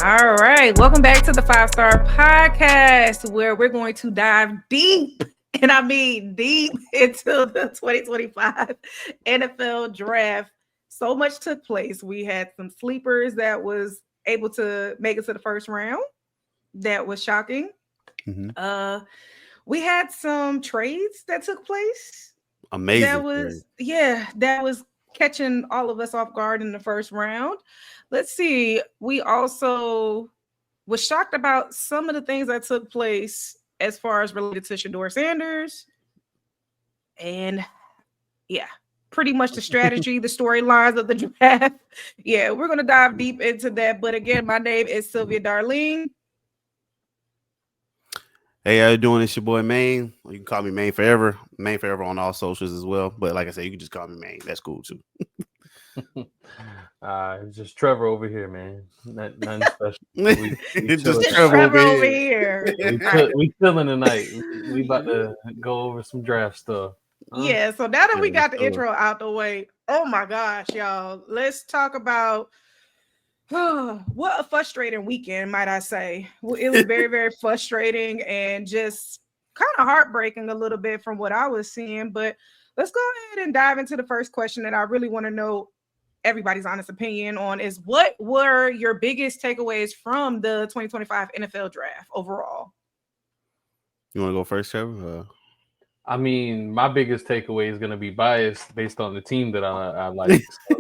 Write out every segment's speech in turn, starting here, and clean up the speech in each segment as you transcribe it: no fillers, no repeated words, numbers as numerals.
All right, welcome back to the 5 Star Podcast, where we're going to dive deep, and I mean deep, into the 2025 NFL Draft. So much took place. We had some sleepers that was able to make it to the first round. That was shocking. We had some trades that took place. Amazing. That was catching all of us off guard in the first round. Let's see. We also was shocked about some of the things that took place as far as related to Shedeur Sanders. And yeah, pretty much the strategy, the storylines of the draft. Yeah, we're going to dive deep into that. But again, my name is Sylvia Darlene. Hey, how you doing? It's your boy Maine. You can call me Maine forever. Maine forever on all socials as well. But like I said, you can just call me Maine. That's cool too. It's just Trevor over here, man. Nothing special. Just Trevor over here. We chilling tonight. We about to go over some draft stuff. Yeah, so now that we got the intro out the way, oh my gosh, y'all. Let's talk about what a frustrating weekend, might I say. It was very, very frustrating and just kind of heartbreaking a little bit from what I was seeing. But let's go ahead and dive into the first question that I really want to know everybody's honest opinion on is what were your biggest takeaways from the 2025 NFL draft overall? You want to go first, Trevor? I mean, my biggest takeaway is going to be biased based on the team that I like. So,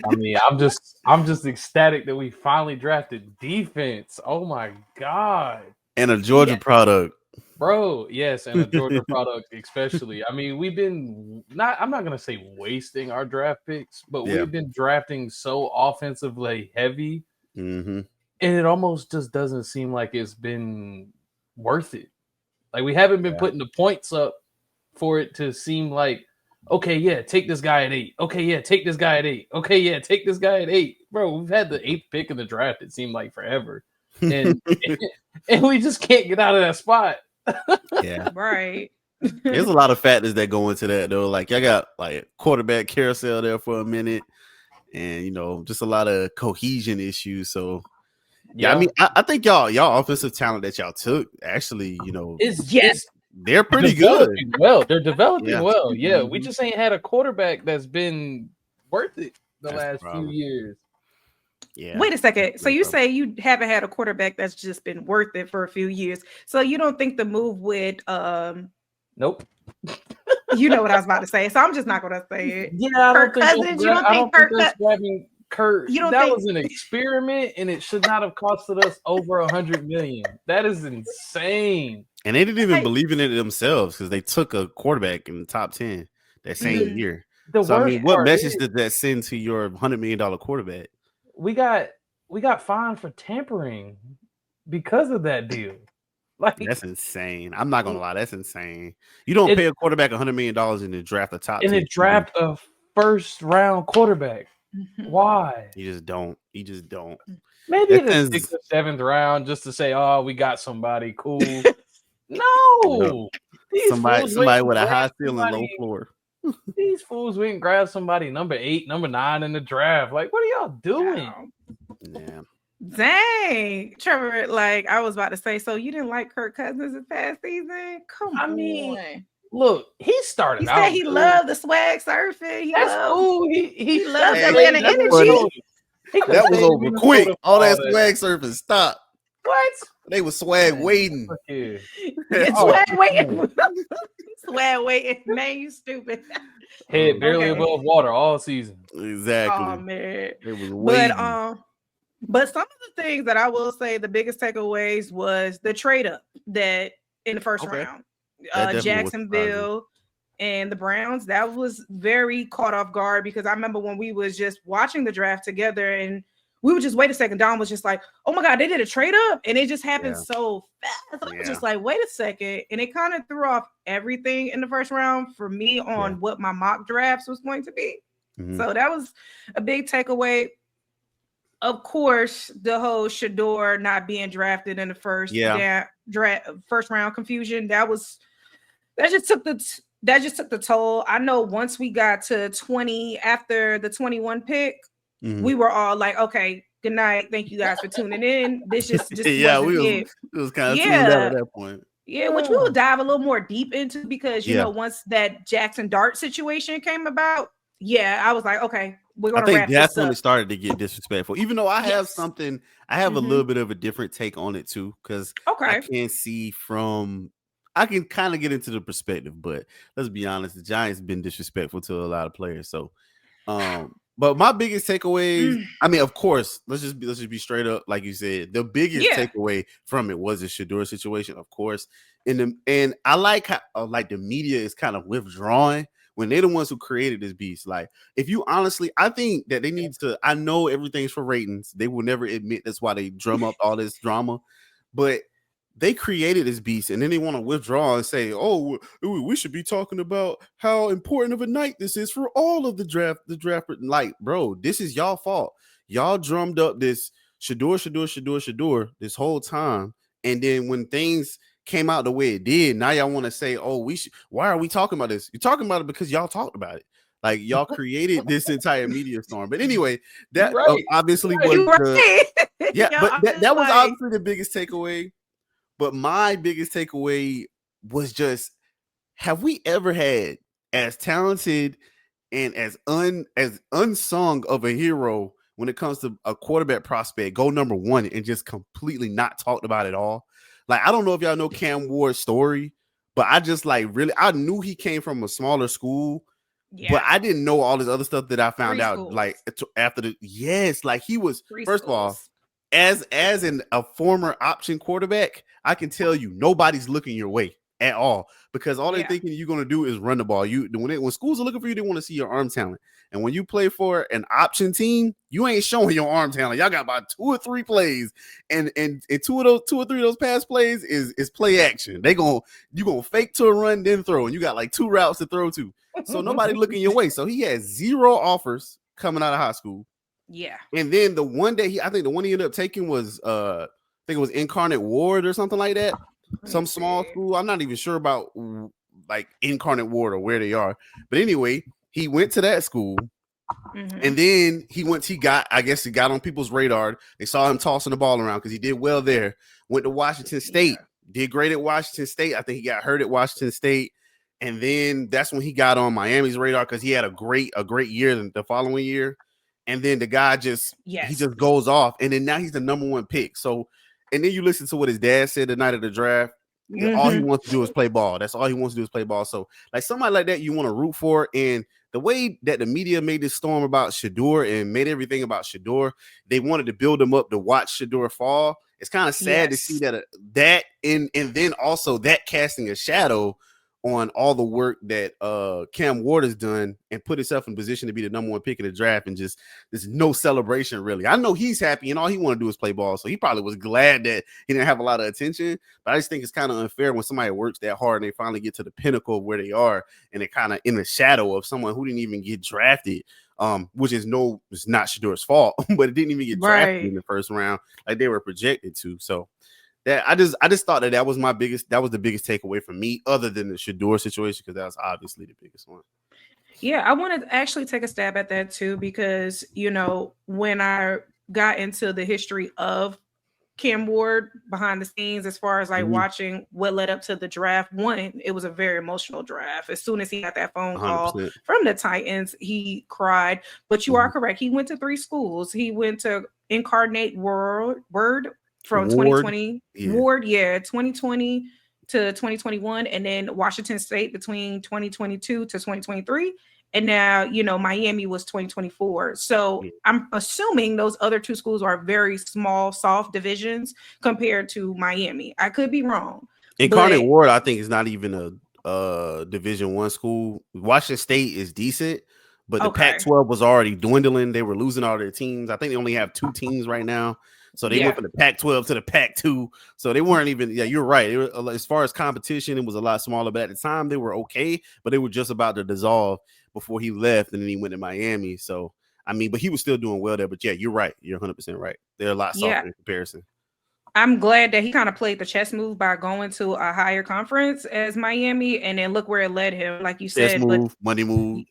I mean, I'm just ecstatic that we finally drafted defense. Oh my God. And a Georgia product. Bro, yes, and a Georgia product especially. I mean, we've been I'm not going to say wasting our draft picks, but we've been drafting so offensively heavy. Mm-hmm. And it almost just doesn't seem like it's been worth it. Like, we haven't been putting the points up for it to seem like, okay, yeah, take this guy at 8. Okay, yeah, take this guy at 8. Okay, yeah, take this guy at 8. Bro, we've had the 8th pick in the draft, it seemed like forever. And and we just can't get out of that spot. Yeah. Right. There's a lot of factors that go into that, though. Like, I got like quarterback carousel there for a minute, and just a lot of cohesion issues. So I mean, I think y'all offensive talent that y'all took actually, they're pretty good. Well, they're developing well. Yeah, we just ain't had a quarterback that's been worth it the last few years. Yeah. Wait a second. So you say you haven't had a quarterback that's just been worth it for a few years. So you don't think the move with Nope. You know what I was about to say. So I'm just not gonna say it. Yeah, Kirk Cousins. You don't think Kirk Kurt, was an experiment, and it should not have costed us over $100 million. That is insane. And they didn't even believe in it themselves because they took a quarterback in the top 10 that same year. So I mean, what message did that send to your $100 million quarterback? We got fined for tampering because of that deal. Like, that's insane. I'm not gonna lie, that's insane. You don't pay a quarterback $100 million in the draft a top 10. In the draft a first round quarterback. Why? You just don't. Maybe in the 6th or 7th round just to say, oh, we got somebody cool. No. Somebody with a high ceiling, low floor. These fools went and grabbed somebody number 8, number 9 in the draft. Like, what are y'all doing? Yeah. Dang, Trevor, like I was about to say, so you didn't like Kirk Cousins this past season? Come on. I mean, look, he started he out. Said he loved the swag surfing. That's cool. He loved Atlanta energy. That was over quick. All that swag surfing stopped. What? They was swag waiting. Swag waiting. Swag waiting. Man, you stupid. Head barely above water all season. Exactly. Oh man. It was waiting. But some of the things that I will say the biggest takeaways was the trade up that in the first round. Jacksonville and the Browns, that was very caught off guard because I remember when we was just watching the draft together and we would just wait a second. Don was just like, oh my God, they did a trade up and it just happened so fast. I was just like, wait a second. And it kind of threw off everything in the first round for me on what my mock drafts was going to be. Mm-hmm. So that was a big takeaway. Of course, the whole Shedeur not being drafted in the first first round confusion, that just took the toll. I know once we got to 20 after the 21 pick, we were all like, okay, Good night. Thank you guys for tuning in. This just yeah, wasn't it. We was kind of tuned out at that point. Yeah, which we will dive a little more deep into because you Yeah. know once that Jackson Dart situation came about, yeah, I was like, okay, we're gonna I think wrap that's this when up. it started to get disrespectful. Even though I have something, I have a little bit of a different take on it too, because I can see from, I can kind of get into the perspective, but let's be honest, the Giants have been disrespectful to a lot of players. So, but my biggest takeaways, I mean, of course, let's just be straight up, like you said, the biggest takeaway from it was the Shedeur situation, of course. And I like how like the media is kind of withdrawing when they're the ones who created this beast. Like, if you honestly, I think that they need to, I know everything's for ratings. They will never admit that's why they drum up all this drama, but they created this beast and then they want to withdraw and say, oh, we should be talking about how important of a night this is for all of the draft. Like, bro, this is y'all fault. Y'all drummed up this Shedeur this whole time. And then when things came out the way it did, now y'all want to say, oh, why are we talking about this? You're talking about it because y'all talked about it. Like, y'all created this entire media storm. But anyway, that obviously was that was obviously the biggest takeaway. But my biggest takeaway was just, have we ever had as talented and as unsung of a hero when it comes to a quarterback prospect go number one and just completely not talked about at all? Like, I don't know if y'all know Cam Ward's story, but I just I knew he came from a smaller school, but I didn't know all this other stuff that I found out like after like he was first of all, as a former option quarterback, I can tell you nobody's looking your way at all because all they're thinking you're going to do is run the ball. When schools are looking for you, they want to see your arm talent. And when you play for an option team, you ain't showing your arm talent. Y'all got about 2 or 3 plays, and 2 or 3 of those pass plays is play action. You gonna fake to a run, then throw, and you got like 2 routes to throw to. So nobody looking your way. So he had 0 offers coming out of high school. Yeah. And then the one that I think the one he ended up taking was I think it was Incarnate Ward or something like that. Some small school. I'm not even sure about like Incarnate Ward or where they are. But anyway, he went to that school. And then he got on people's radar. They saw him tossing the ball around because he did well there. Went to Washington State, did great at Washington State. I think he got hurt at Washington State. And then that's when he got on Miami's radar because he had a great year the following year. And then the guy he just goes off. And then now he's the number 1 pick. So, and then you listen to what his dad said the night of the draft. All he wants to do is play ball. That's all he wants to do is play ball. So, like, somebody like that you want to root for. And the way that the media made this storm about Shedeur and made everything about Shedeur, they wanted to build him up to watch Shedeur fall. It's kind of sad to see that and then also that casting a shadow on all the work that Cam Ward has done and put himself in position to be the number 1 pick in the draft, and just there's no celebration really. I know he's happy and all he want to do is play ball, so he probably was glad that he didn't have a lot of attention, but I just think it's kind of unfair when somebody works that hard and they finally get to the pinnacle of where they are and they're kind of in the shadow of someone who didn't even get drafted, which is it's not Shedeur's fault, but it didn't even get drafted in the first round like they were projected to. So that I just thought that was the biggest takeaway from me, other than the Shedeur situation, because that was obviously the biggest one. Yeah, I want to actually take a stab at that too, because when I got into the history of Cam Ward behind the scenes, as far as like watching what led up to the draft, it was a very emotional draft. As soon as he got that phone call 100%. From the Titans, he cried. But you are correct. He went to 3 schools. He went to Incarnate Word from 2020 Ward, 2020 to 2021, and then Washington State between 2022 to 2023, and now Miami was 2024. So I'm assuming those other 2 schools are very small, soft divisions compared to Miami. I could be wrong. Incarnate Ward, I think, is not even a Division I school. Washington State is decent, but the Pac-12 was already dwindling. They were losing all their teams. I think they only have 2 teams right now. So they went from the Pac-12 to the Pac-2. So they weren't even, you're right. As far as competition, it was a lot smaller. But at the time, they were okay. But they were just about to dissolve before he left. And then he went to Miami. So, I mean, but he was still doing well there. But yeah, you're right. You're 100% right. They're a lot softer in comparison. I'm glad that he kind of played the chess move by going to a higher conference as Miami. And then look where it led him, like you said. Money move.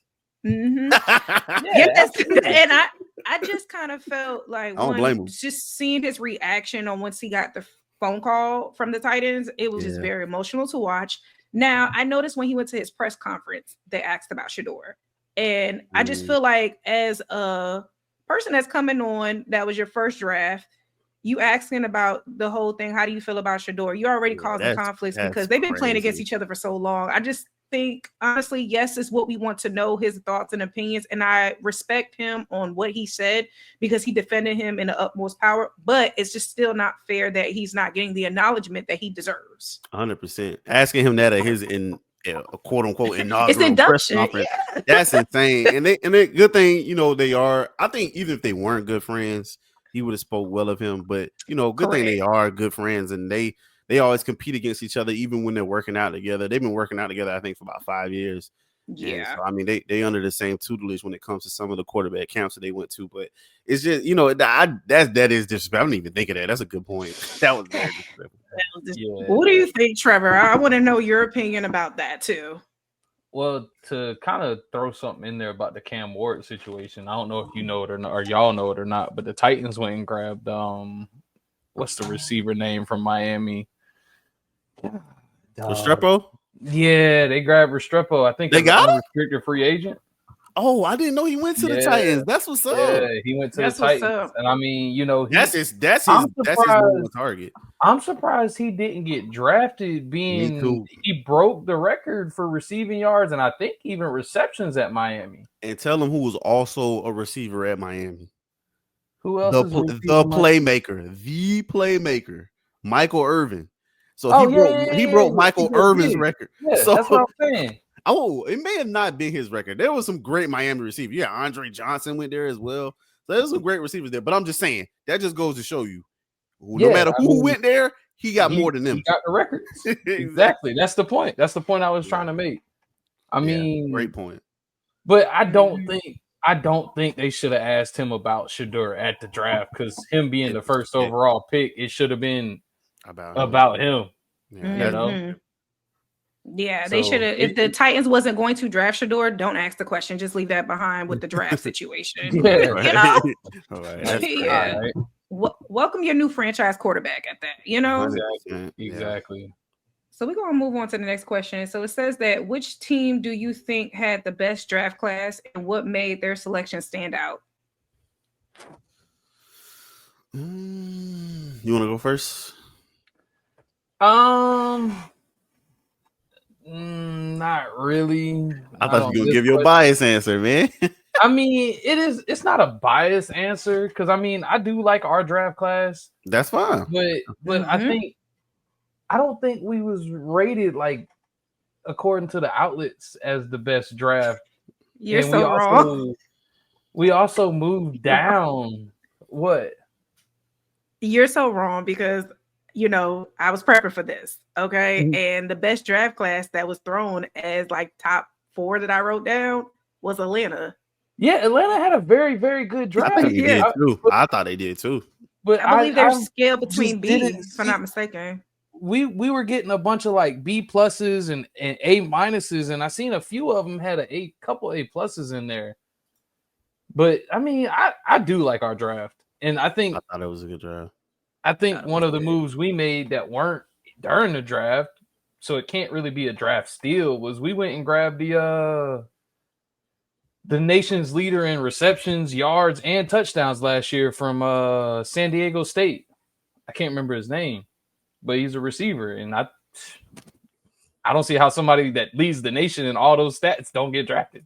Yes. And I I just kind of felt like I don't blame him. just seeing his reaction on once he got the phone call from the Titans, it was just very emotional to watch. Now, I noticed when he went to his press conference, they asked about Shedeur. And I just feel like as a person that's coming on, that was your first draft, you asking about the whole thing. How do you feel about Shedeur? You're already causing conflicts because they've been playing against each other for so long. I just think, honestly, yes, is what we want to know, his thoughts and opinions. And I respect him on what he said because he defended him in the utmost power. But it's just still not fair that he's not getting the acknowledgement that he deserves. 100%. Asking him that at his a quote unquote inaugural press conference. Yeah. That's insane. And they good thing, you know, they are. I think even if they weren't good friends, he would have spoke well of him. But you know, good thing they are good friends, and they always compete against each other, even when they're working out together. They've been working out together, I think, for about 5 years. Yeah. So, I mean, they under the same tutelage when it comes to some of the quarterback camps that they went to. But it's just, you know, that is disrespectful. I don't even think of that. That's a good point. That was very disrespectful. What do you think, Trevor? I want to know your opinion about that too. Well, to kind of throw something in there about the Cam Ward situation, I don't know if you know it or not, or y'all know it or not, but the Titans went and grabbed what's the receiver name from Miami? Restrepo? Yeah, they grabbed Restrepo. I think they got him? Restricted free agent. Oh, I didn't know he went to the Titans. That's what's up. Yeah, he went to the Titans. And I mean, you know, that's his number target. I'm surprised he didn't get drafted, being he broke the record for receiving yards and I think even receptions at Miami. And tell him who was also a receiver at Miami. Who else the playmaker, Michael Irvin. So he broke Michael Irvin's record. Yeah, so that's what I'm saying. Oh, it may have not been his record. There was some great Miami receivers. Yeah, Andre Johnson went there as well. So there's some great receivers there. But I'm just saying, that just goes to show you, no matter who went there, he got more than them. He got the records. Exactly. That's the point. That's the point I was trying to make. I mean, great point. But I don't think they should have asked him about Shedeur at the draft, because him being the first overall pick, it should have been about him. Yeah. You know? Yeah, they should have. If the Titans wasn't going to draft Shedeur, don't ask the question. Just leave that behind with the draft situation. You know? All right. Welcome your new franchise quarterback at that. You know? Exactly. So we're going to move on to the next question. So it says that which team do you think had the best draft class and what made their selection stand out? You want to go first? Not really. I thought you were gonna give your biased answer, man. I mean, it's not a biased answer, because I mean, I do like our draft class. That's fine. But I don't think we was rated like according to the outlets as the best draft. You're so wrong. We also moved down. What? You're so wrong, because you know, I was prepping for this, okay? Mm-hmm. And the best draft class that was thrown as like top 4 that I wrote down was Atlanta. Yeah, Atlanta had a very, very good draft. I thought they did too. But I believe they're scaled between B's, if I'm not mistaken. We were getting a bunch of like B pluses and A minuses, and I seen a few of them had a couple A pluses in there. But I mean, I do like our draft, and I thought it was a good draft. I think one of the moves we made that weren't during the draft, so it can't really be a draft steal, was we went and grabbed the nation's leader in receptions, yards, and touchdowns last year from San Diego State. I can't remember his name, but he's a receiver, and I don't see how somebody that leads the nation in all those stats don't get drafted.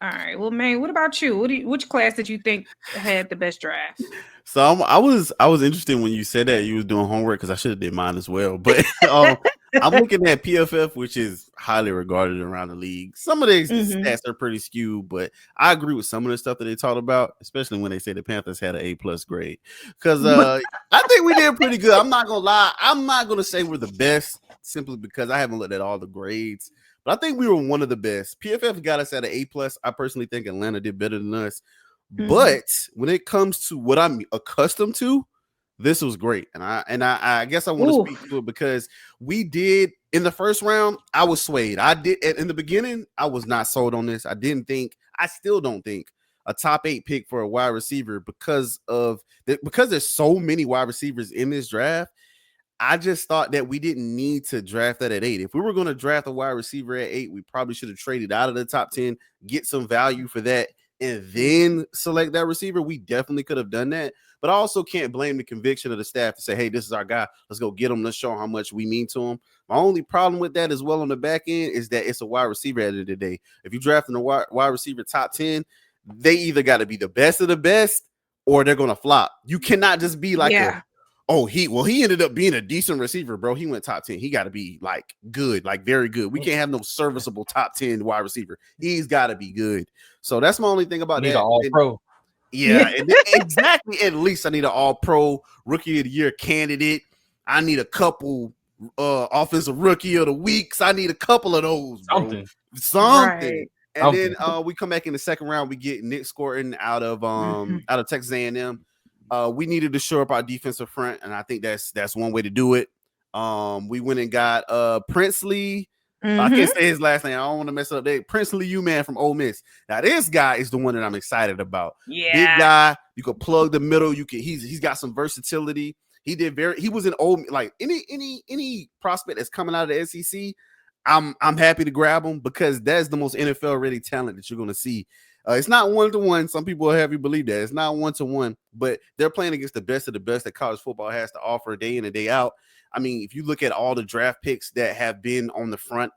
All right. Well, man, what about you? Which class did you think had the best draft? So I was interested when you said that you was doing homework, because I should have did mine as well. But I'm looking at PFF, which is highly regarded around the league. Some of the stats are pretty skewed, but I agree with some of the stuff that they talked about, especially when they say the Panthers had an A+ grade. Because I think we did pretty good. I'm not gonna lie. I'm not gonna say we're the best simply because I haven't looked at all the grades. But I think we were one of the best. PFF got us at an A+. I personally think Atlanta did better than us. But when it comes to what I'm accustomed to, this was great. And I guess I want to speak to it because we did in the first round, I was swayed. I did in the beginning, I was not sold on this. I still don't think a top 8 pick for a wide receiver because there's so many wide receivers in this draft. I just thought that we didn't need to draft that at 8. If we were going to draft a wide receiver at 8, we probably should have traded out of the top 10, get some value for that, and then select that receiver. We definitely could have done that. But I also can't blame the conviction of the staff to say, hey, this is our guy. Let's go get him. Let's show him how much we mean to him. My only problem with that as well on the back end is that it's a wide receiver at the end of the day. If you're drafting a wide receiver top 10, they either got to be the best of the best or they're going to flop. You cannot just be like he ended up being a decent receiver, bro. He went top 10. He got to be like good, like very good. We can't have no serviceable top 10 wide receiver. He's got to be good. So that's my only thing about that. All pro. Yeah, exactly. At least I need an all-pro rookie of the year candidate. I need a couple offensive rookie of the weeks. I need a couple of those, bro. Something. Right. And then we come back in the second round. We get Nick Scorton out of Texas A&M. We needed to shore up our defensive front, and I think that's one way to do it. We went and got Princely. I can't say his last name. I don't want to mess up. Princely U-Man from Ole Miss. Now this guy is the one that I'm excited about. Yeah, big guy. You can plug the middle. He's got some versatility. He was an old, like any prospect that's coming out of the SEC. I'm happy to grab him because that's the most NFL ready talent that you're going to see. It's not 1-to-1. Some people have you believe that it's not 1-to-1, but they're playing against the best of the best that college football has to offer day in and day out. I mean, if you look at all the draft picks that have been on the front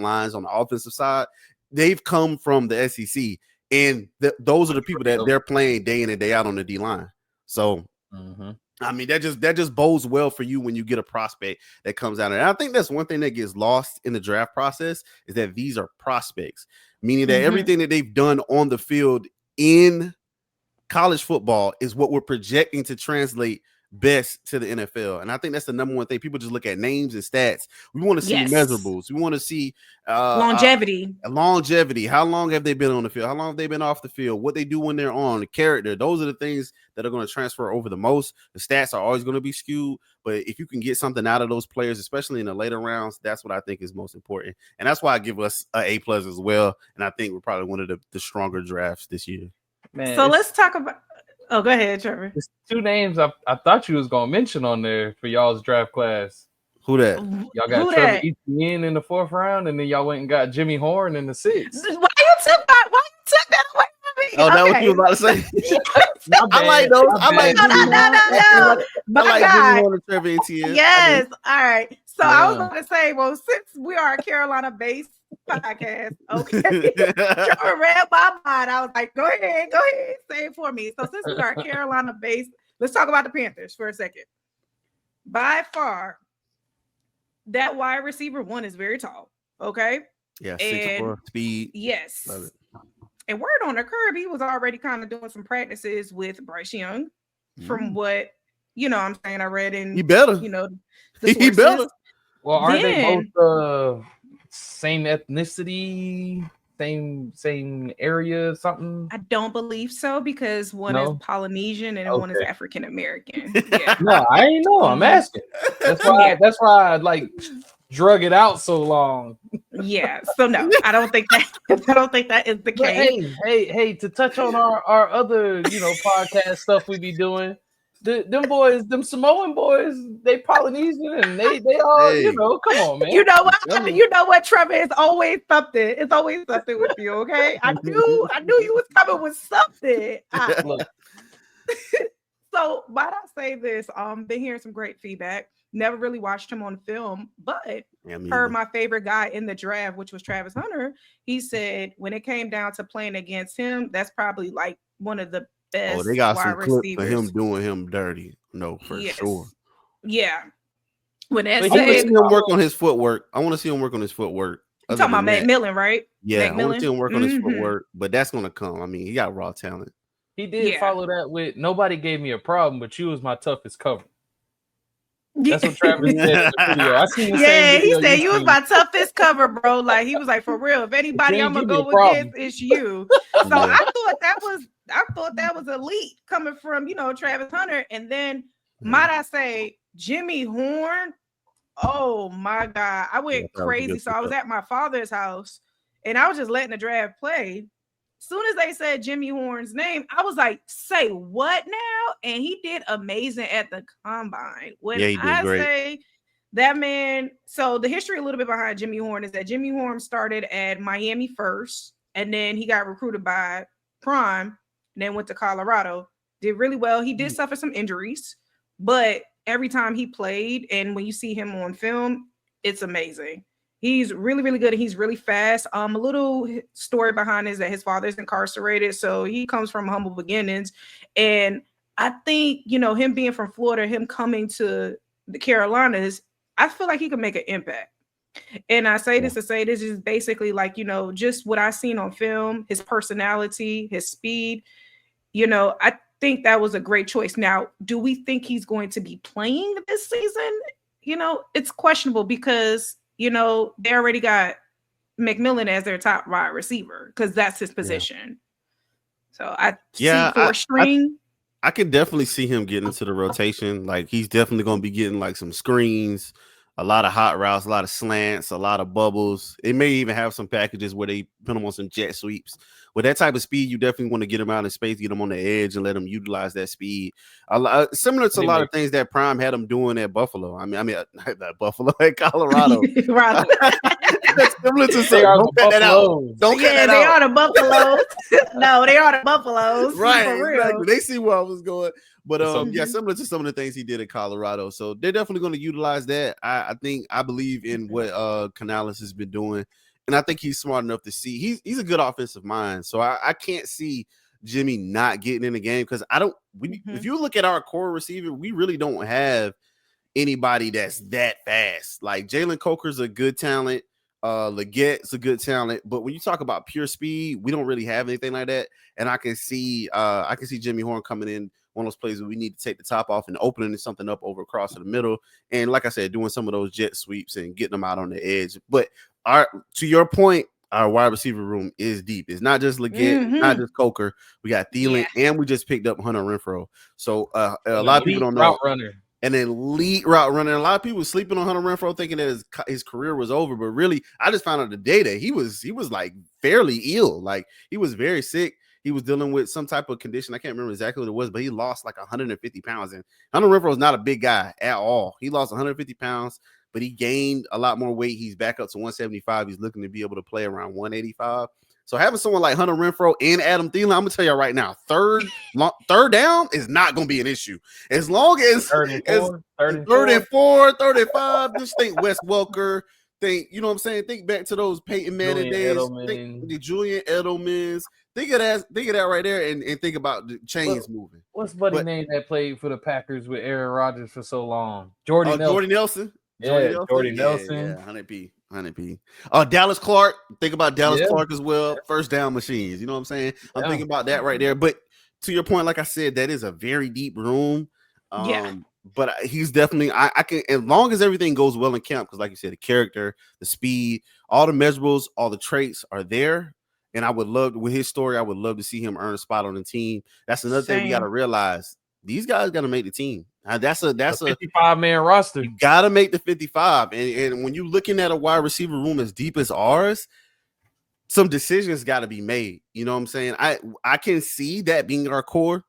lines on the offensive side, they've come from the SEC, and those are the people that they're playing day in and day out on the D line. So, I mean, that just bodes well for you when you get a prospect that comes out. And I think that's one thing that gets lost in the draft process is that these are prospects, meaning that everything that they've done on the field in college football is what we're projecting to translate best to the NFL. And I think that's the number one thing. People just look at names and stats. We want to see measurables. We want to see longevity. How long have they been on the field? How long have they been off the field? What they do when they're on, the character. Those are the things that are going to transfer over the most. The stats are always going to be skewed, but if you can get something out of those players, especially in the later rounds, that's what I think is most important. And that's why I give us an A+ as well. And I think we're probably one of the stronger drafts this year. Man, so let's talk about. Oh, go ahead, Trevor. There's 2 names I thought you was gonna mention on there for y'all's draft class. Who that? Y'all got Trevor Etienne in the 4th round, and then y'all went and got Jimmy Horn in the 6th. Why you took that away from me? Oh, that what you was about to say? I like those. I like Jimmy Horn and Trevor Etienne. Yes. All right. So I was going to say, well, since we are a Carolina-based podcast, okay. Trevor read my mind. I was like, go ahead, say it for me. So since we are Carolina-based, let's talk about the Panthers for a second. By far, that wide receiver 1 is very tall. Okay. Yeah, 6'4" speed. Yes. Love it. And word on the curb, he was already kind of doing some practices with Bryce Young, from what I'm saying. I read in he better. He better. Well, aren't they both same ethnicity, same area, something? I don't believe so because one is Polynesian and one is African American. Yeah. No, I ain't know. I'm asking. That's why I like drug it out so long. Yeah. So no, I don't think that is the case. Hey, to touch on our other podcast stuff we be doing. Them boys, them Samoan boys, they Polynesian and they all, come on, man. You know what, Trevor? It's always something. It's always something with you, okay? I knew you was coming with something. So why'd I say this? Been hearing some great feedback. Never really watched him on film, but heard my favorite guy in the draft, which was Travis Hunter. He said when it came down to playing against him, that's probably like one of the best. They got some clips of him doing him dirty. No, for sure. Yeah. When I want to see him work on his footwork. You talking about McMillan, right? Yeah, I want to see him work on his footwork, but that's gonna come. I mean, he got raw talent. He did follow that with nobody gave me a problem, but you was my toughest cover. That's what Travis said in the video. I seen the same video. He said you was my toughest cover, bro. Like he was like, for real, if anybody I'm gonna go against, it's you. So I thought that was elite coming from Travis Hunter. And then might I say Jimmy Horn Oh my God. I went crazy. So I was at my father's house and I was just letting the draft play. Soon as they said Jimmy Horn's name, I was like, say what now? And he did amazing at the combine. When he did great. Say that man, so the history a little bit behind Jimmy Horn is that Jimmy Horn started at Miami first, and then he got recruited by Prime, and then went to Colorado. Did really well. He did suffer some injuries, but every time he played, and when you see him on film, it's amazing. He's really, really good. And he's really fast. A little story behind is that his father's incarcerated. So he comes from humble beginnings. And I think, him being from Florida, him coming to the Carolinas, I feel like he could make an impact. And I say this to say this is basically like, just what I've seen on film, his personality, his speed, I think that was a great choice. Now, do we think he's going to be playing this season? It's questionable because they already got McMillan as their top wide receiver because that's his position. So I see fourth string. I could definitely see him getting into the rotation. Like he's definitely going to be getting like some screens, a lot of hot routes, a lot of slants, a lot of bubbles. It may even have some packages where they put him on some jet sweeps. With that type of speed, you definitely want to get him out in space, get him on the edge, and let him utilize that speed. Similar to a lot of things that Prime had him doing at Buffalo. I mean, not Buffalo, at Colorado. That's similar to say, don't cut that out. Don't cut that out. They are the Buffaloes. No, they are the Buffaloes. Right, for real. Exactly. They see where I was going. But similar to some of the things he did in Colorado. So they're definitely going to utilize that. I believe in what Canales has been doing. And I think he's smart enough to see he's a good offensive mind. So I can't see Jimmy not getting in the game because if you look at our core receiver, we really don't have anybody that's that fast. Like Jalen Coker's a good talent. Legette's a good talent, but when you talk about pure speed, we don't really have anything like that. And I can see Jimmy Horn coming in one of those plays where we need to take the top off and opening something up over across the middle. And like I said, doing some of those jet sweeps and getting them out on the edge. But to your point, our wide receiver room is deep. It's not just Legette, not just Coker. We got Thielen, and we just picked up Hunter Renfrow. So a lot of people don't know. An elite route runner. A lot of people sleeping on Hunter Renfrow thinking that his career was over, but really, I just found out today that he was like fairly ill. Like he was very sick. He was dealing with some type of condition. I can't remember exactly what it was, but he lost like 150 pounds. And Hunter Renfrow is not a big guy at all. He lost 150 pounds, but he gained a lot more weight. He's back up to 175. He's looking to be able to play around 185. So having someone like Hunter Renfrow and Adam Thielen, I'm gonna tell you right now, third down is not gonna be an issue. As long as third and four, 35, just think Wes Welker, think, you know what I'm saying? Think back to those Peyton Manning days, think the Julian Edelmans. Think of that right there and think about the chains moving. What's buddy name that played for the Packers with Aaron Rodgers for so long? Jordy Nelson. Jordy Nelson. Yeah, 100p. Dallas Clark. Think about Dallas Clark as well. First down machines. You know what I'm saying? I'm thinking about that right there. But to your point, like I said, that is a very deep room. But he's definitely, I can, as long as everything goes well in camp, because like you said, the character, the speed, all the measurables, all the traits are there. And I would love, with his story, I would love to see him earn a spot on the team. That's another thing we got to realize. These guys got to make the team. That's a 55-man roster. You got to make the 55. And when you're looking at a wide receiver room as deep as ours, some decisions got to be made. You know what I'm saying? I can see that being our core.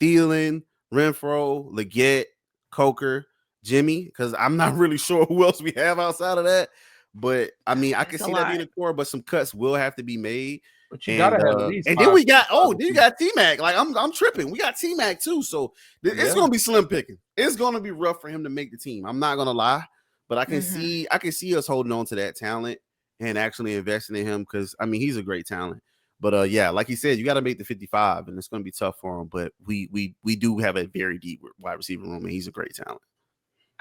Thielen, Renfrow, Legette, Coker, Jimmy, because I'm not really sure who else we have outside of that. But I mean, I can see that being the core, but some cuts will have to be made. But you gotta have at least. And then we got you got T-Mac. Like I'm tripping. We got T-Mac too, so it's gonna be slim picking. It's gonna be rough for him to make the team. I'm not gonna lie, but I can see us holding on to that talent and actually investing in him because I mean he's a great talent. But like you said, you got to make the 55, and it's gonna be tough for him. But we do have a very deep wide receiver room, and he's a great talent.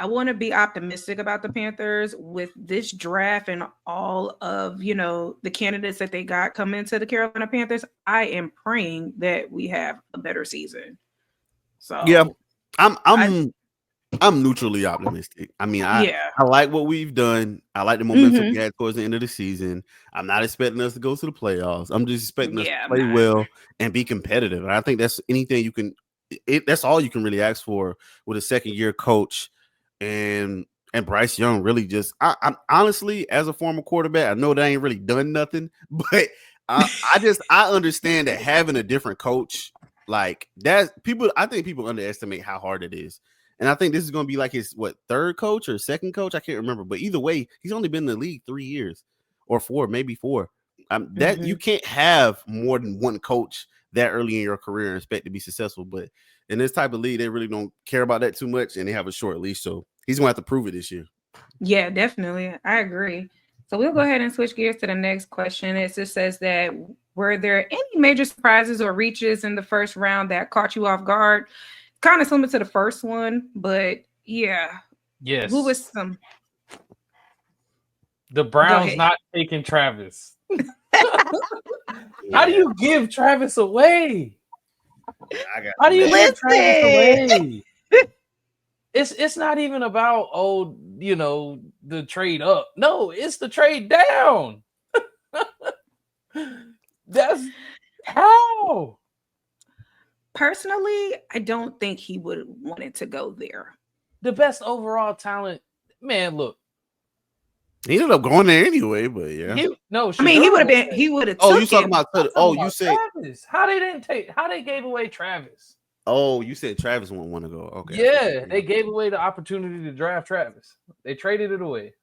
I want to be optimistic about the Panthers with this draft and all of, the candidates that they got coming into the Carolina Panthers. I am praying that we have a better season. So yeah, I'm neutrally optimistic. I mean, I like what we've done. I like the momentum we had towards the end of the season. I'm not expecting us to go to the playoffs. I'm just expecting us to play well and be competitive. And I think that's anything you can. That's all you can really ask for with a second-year coach. And And Bryce Young really just, I'm honestly, as a former quarterback, I know they ain't really done nothing, but I understand that having a different coach like that, I think people underestimate how hard it is. And I think this is going to be like his third coach or second coach, I can't remember, but either way, he's only been in the league 3 years or 4, maybe 4. That you can't have more than one coach that early in your career and expect to be successful. But in this type of league, they really don't care about that too much, and they have a short leash, so he's gonna have to prove it this year. Yeah, definitely. I agree. So we'll go ahead and switch gears to the next question. It just says that were there any major surprises or reaches in the first round that caught you off guard? Kind of similar to the first one, but yeah. Yes. Who was some? The Browns not taking Travis. How do you give Travis away? How do you give Travis away? It's not even about the trade up. No, it's the trade down. That's how. Personally, I don't think he would have wanted to go there. The best overall talent, man. Look, he ended up going there anyway, but yeah. He would have been. He would have. Oh, you talking about? You said Travis. How they gave away Travis? Oh, you said Travis wouldn't want to go. Okay. Yeah, they gave away the opportunity to draft Travis. They traded it away.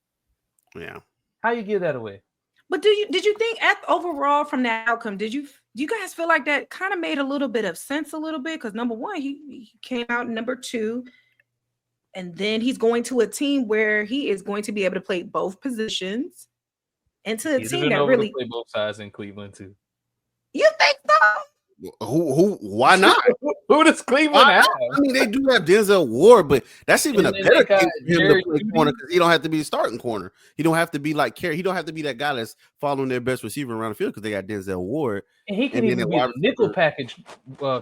Yeah. How you give that away? But did you think overall from that outcome, do you guys feel like that kind of made a little bit of sense a little bit? Because number one, he came out number 2, and then he's going to a team where he is going to be able to play both positions, and to a team that really play both sides in Cleveland too. You think so? Who? Why not? Who does Cleveland have? I mean, they do have Denzel Ward, but that's even a better thing for him to play corner because he don't have to be a starting corner. He don't have to be like He don't have to be that guy that's following their best receiver around the field because they got Denzel Ward. And he can even be a nickel package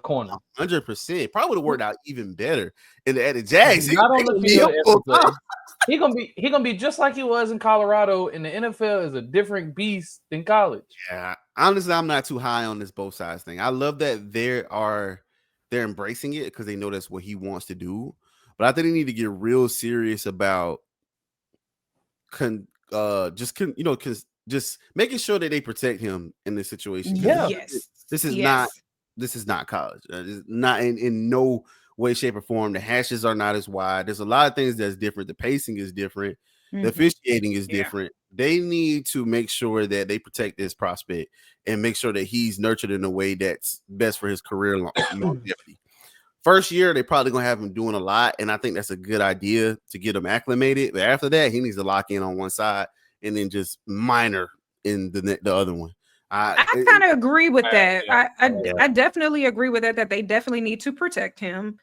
corner. 100%. Probably would have worked out even better in the Jags. Not on the field. He gonna be just like he was in Colorado. And the NFL is a different beast than college. Yeah, honestly, I'm not too high on this both sides thing. I love that they're embracing it because they know that's what he wants to do. But I think they need to get real serious about just making sure that they protect him in this situation. Yeah, this is not college. It's not in no way, shape, or form. The hashes are not as wide. There's a lot of things that's different. The pacing is different. The officiating is different. They need to make sure that they protect this prospect and make sure that he's nurtured in a way that's best for his career longevity. First year, they're probably going to have him doing a lot, and I think that's a good idea to get him acclimated. But after that, he needs to lock in on one side and then just minor in the other one. I kind of agree with that. I definitely agree with that they definitely need to protect him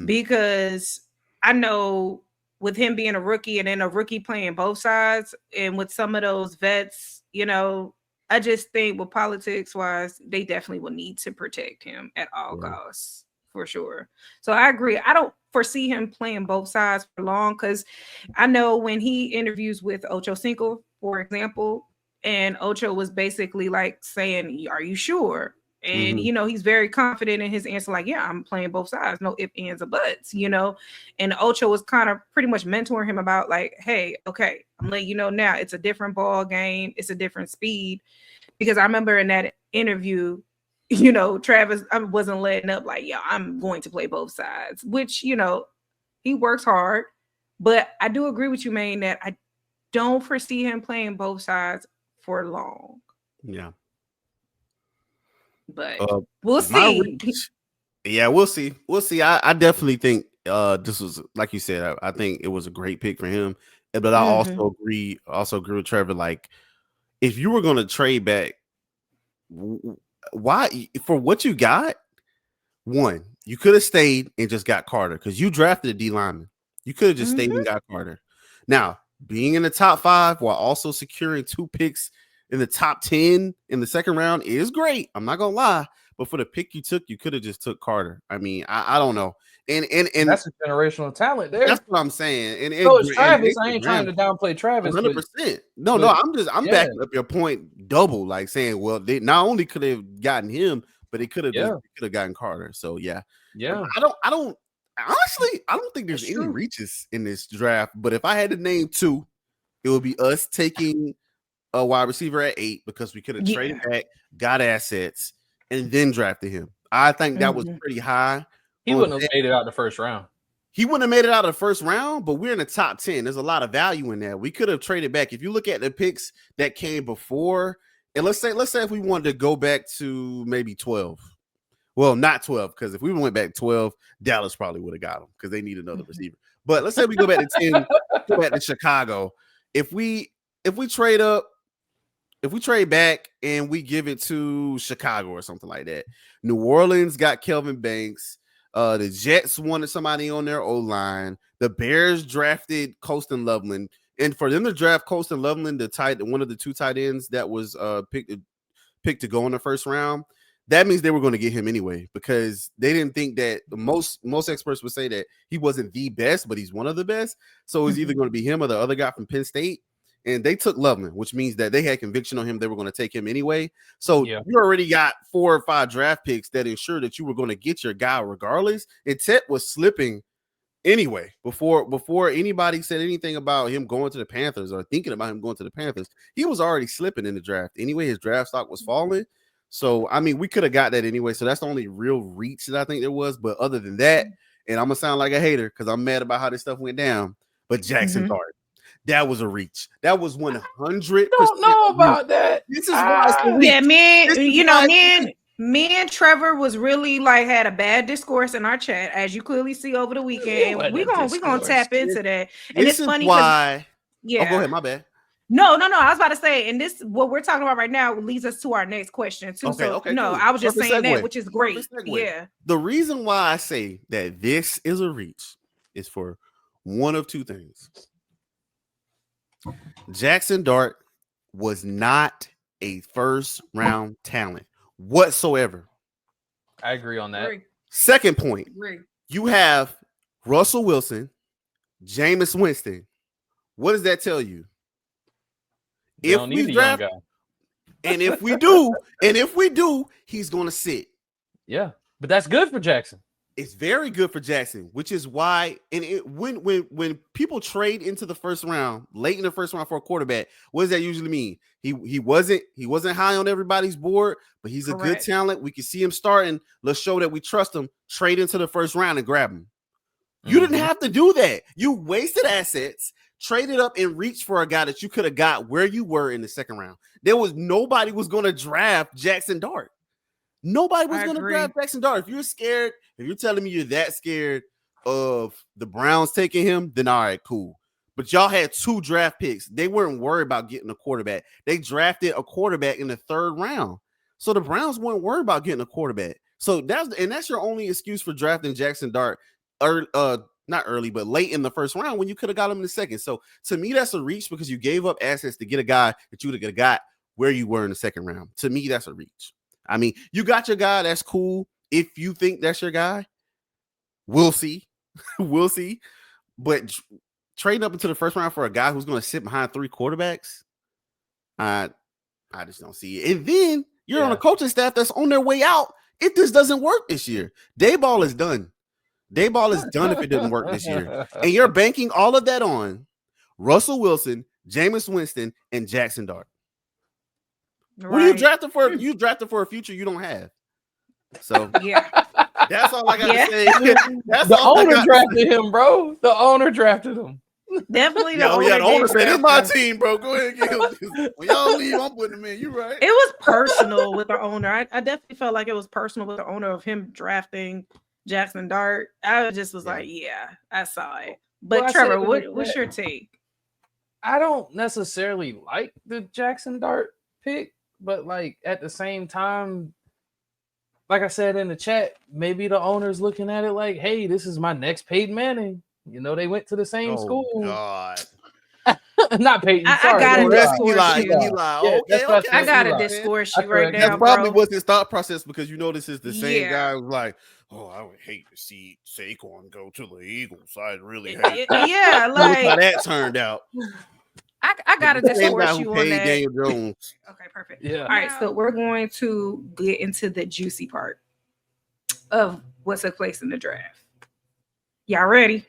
because I know with him being a rookie and then a rookie playing both sides and with some of those vets, I just think with politics wise, they definitely will need to protect him at all costs for sure. So I agree. I don't foresee him playing both sides for long because I know when he interviews with Ocho Cinco, for example, and Ocho was basically like saying, "Are you sure?" And he's very confident in his answer, like, "Yeah, I'm playing both sides, no ifs, ands, or buts." And Ocho was kind of pretty much mentoring him about like, "Hey, okay, I'm letting you know now, it's a different ball game, it's a different speed." Because I remember in that interview, Travis wasn't letting up, like, "Yeah, I'm going to play both sides," which he works hard, but I do agree with you, man, that I don't foresee him playing both sides for long. Yeah. But we'll see. We'll see. We'll see. I definitely think this was, like you said, I think it was a great pick for him. But I also agree with Trevor. Like, if you were going to trade back, why for what you got? One, you could have stayed and just got Carter because you drafted a D lineman. You could have just stayed and got Carter. Now, being in the top 5 while also securing 2 picks in the top 10 in the second round is great. I'm not gonna lie, but for the pick you took, you could have just took Carter. I mean, I don't know. And that's a generational talent there. That's what I'm saying. And so it's Travis. I ain't trying to downplay Travis. 100%. No, I'm backing up your point double, like saying, well, they not only could have gotten him, but they could have gotten Carter. So yeah. I don't Honestly, I don't think there's any reaches in this draft. But if I had to name two, it would be us taking a wide receiver at 8 because we could have traded back, got assets, and then drafted him. I think that was pretty high. He wouldn't have made it out the first round. He wouldn't have made it out of the first round, but we're in the top 10. There's a lot of value in that. We could have traded back. If you look at the picks that came before, and let's say if we wanted to go back to maybe 12. Well, not 12, because if we went back 12, Dallas probably would have got him because they need another receiver. But let's say we go back to 10, go back to Chicago. If we trade up, if we trade back and we give it to Chicago or something like that, New Orleans got Kelvin Banks. The Jets wanted somebody on their O-line. The Bears drafted Colston Loveland. And for them to draft Colston Loveland, one of the 2 tight ends that was picked to go in the first round, that means they were going to get him anyway because they didn't think that most experts would say that he wasn't the best, but he's one of the best. So it was either going to be him or the other guy from Penn State. And they took Loveland, which means that they had conviction on him. They were going to take him anyway. So you already got 4 or 5 draft picks that ensure that you were going to get your guy regardless. And Tet was slipping anyway before anybody said anything about him going to the Panthers or thinking about him going to the Panthers. He was already slipping in the draft. Anyway, his draft stock was falling. So, I mean, we could have got that anyway. So that's the only real reach that I think there was. But other than that, and I'm going to sound like a hater because I'm mad about how this stuff went down, but Jackson Dart. That was a reach. That was 100%. Don't know about that. This is why. Yeah, me and Trevor was really like had a bad discourse in our chat, as you clearly see over the weekend. We're gonna tap into that. And it's funny why. Yeah. Oh, go ahead. My bad. No. I was about to say, and this what we're talking about right now leads us to our next question too. Okay, no, cool. I was just saying that, which is great. Yeah. The reason why I say that this is a reach is for one of 2 things. Jackson Dart was not a first round talent whatsoever. I agree on that. Second point, you have Russell Wilson, Jameis Winston. What does that tell you? If we draft, and if we do, he's going to sit. Yeah, but that's good for Jackson. It's very good for Jackson, which is why, and when people trade into the first round, late in the first round for a quarterback, what does that usually mean? He wasn't high on everybody's board, but he's a good talent. We can see him starting. Let's show that we trust him. Trade into the first round and grab him. You didn't have to do that. You wasted assets, traded up and reached for a guy that you could have got where you were in the second round. Nobody was going to draft Jackson Dart. Nobody was going to draft Jackson Dart. If you're scared, if you're telling me you're that scared of the Browns taking him, then all right, cool. But y'all had 2 draft picks. They weren't worried about getting a quarterback. They drafted a quarterback in the 3rd round. So the Browns weren't worried about getting a quarterback. So that's your only excuse for drafting Jackson Dart, not early, but late in the first round when you could have got him in the second. So to me, that's a reach because you gave up assets to get a guy that you would have got where you were in the second round. To me, that's a reach. I mean, you got your guy. That's cool. If you think that's your guy, we'll see. We'll see. But trading up into the first round for a guy who's going to sit behind 3 quarterbacks, I just don't see it. And then you're on a coaching staff that's on their way out if this doesn't work this year. Dayball is done. Dayball is done if it doesn't work this year. And you're banking all of that on Russell Wilson, Jameis Winston, and Jackson Dart. Right. What are you drafting for? You drafted for a future you don't have. So that's all I got to say. That's the owner drafted him, bro. The owner drafted him. Definitely the owner said, "It's my team, bro. Go ahead and get him. When y'all leave, I'm putting him in. You right?" It was personal with the owner. I definitely felt like it was personal with the owner of him drafting Jackson Dart. I just was like, yeah, I saw it. But Trevor, what's your take? I don't necessarily like the Jackson Dart pick, but like at the same time, like I said in the chat, maybe the owner's looking at it like, hey, this is my next Peyton Manning. You know, they went to the same school. God. Not Peyton. I got to discourse you. Okay. I got to discourse you right now, that probably was his thought process because you know this is the same guy who's like, oh, I would hate to see Saquon go to the Eagles. I'd really hate Yeah, like how that turned out. I got to discourse you on that. Daniel Jones. Okay, perfect. Yeah. All right, so we're going to get into the juicy part of what took place in the draft. Y'all ready?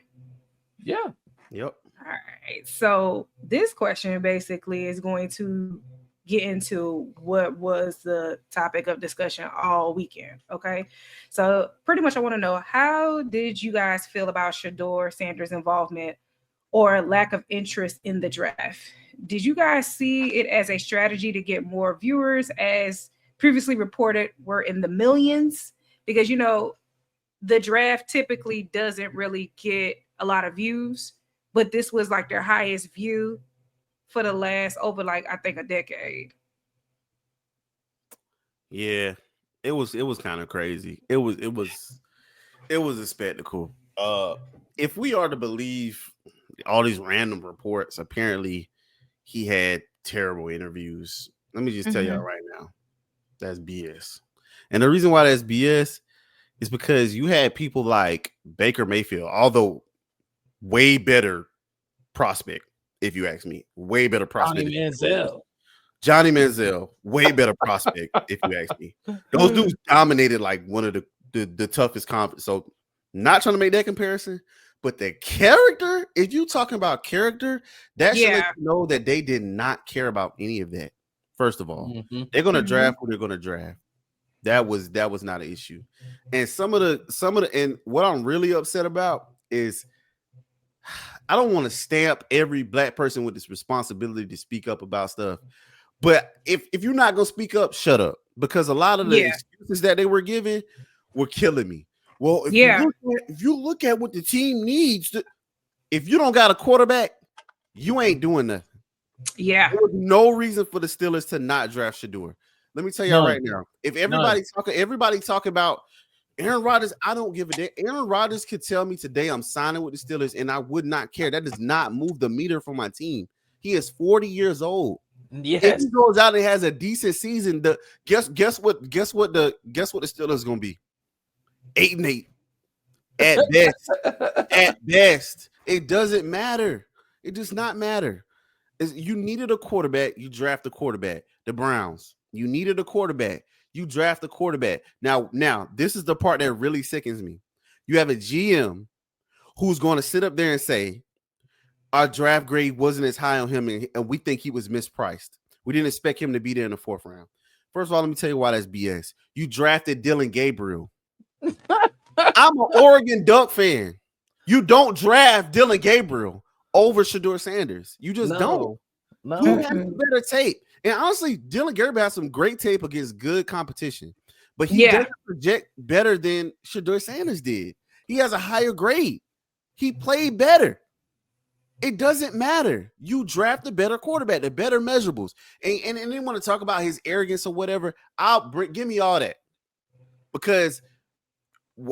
Yeah. Yep. All right. So this question basically is going to get into what was the topic of discussion all weekend. Okay. So pretty much I want to know, how did you guys feel about Shedeur Sanders' involvement or lack of interest in the draft? Did you guys see it as a strategy to get more viewers, as previously reported were in the millions? Because the draft typically doesn't really get a lot of views, but this was like their highest view for the last over I think a decade. Yeah, it was kind of crazy. It was a spectacle. If we are to believe all these random reports, apparently he had terrible interviews. Let me just tell y'all right now, that's BS. And the reason why that's BS is because you had people like Baker Mayfield, although way better prospect, if you ask me, way better prospect. Johnny Manziel, way better prospect, if you ask me. Those dudes dominated like one of the toughest conference. So, not trying to make that comparison, but the character, if you talking about character, that should let you know that they did not care about any of that. First of all, they're going to draft who they're going to draft. That was not an issue. And some of the and what I'm really upset about is I don't want to stamp every black person with this responsibility to speak up about stuff. But if you're not gonna speak up, shut up. Because a lot of the excuses that they were giving were killing me. Well, if you look at what the team needs, if you don't got a quarterback, you ain't doing nothing. Yeah, there was no reason for the Steelers to not draft Shedeur. Let me tell y'all right now. If everybody talking about Aaron Rodgers, I don't give a damn. Aaron Rodgers could tell me today I'm signing with the Steelers, and I would not care. That does not move the meter for my team. He is 40 years old. Yes. If he goes out and has a decent season, guess what the Steelers gonna be? 8-8 at best. At best, it doesn't matter. It does not matter. You needed a quarterback, you draft a quarterback. The Browns, you needed a quarterback, you draft a quarterback. Now, this is the part that really sickens me. You have a GM who's going to sit up there and say, our draft grade wasn't as high on him, and we think he was mispriced. We didn't expect him to be there in the 4th round. First of all, let me tell you why that's BS. You drafted Dylan Gabriel. I'm an Oregon Duck fan. You don't draft Dylan Gabriel over Shedeur Sanders. You just don't. No. Who has better tape? And honestly, Dylan Gabriel has some great tape against good competition, but he doesn't project better than Shedeur Sanders did. He has a higher grade. He played better. It doesn't matter. You draft the better quarterback, the better measurables. And they want to talk about his arrogance or whatever. Give me all that. Because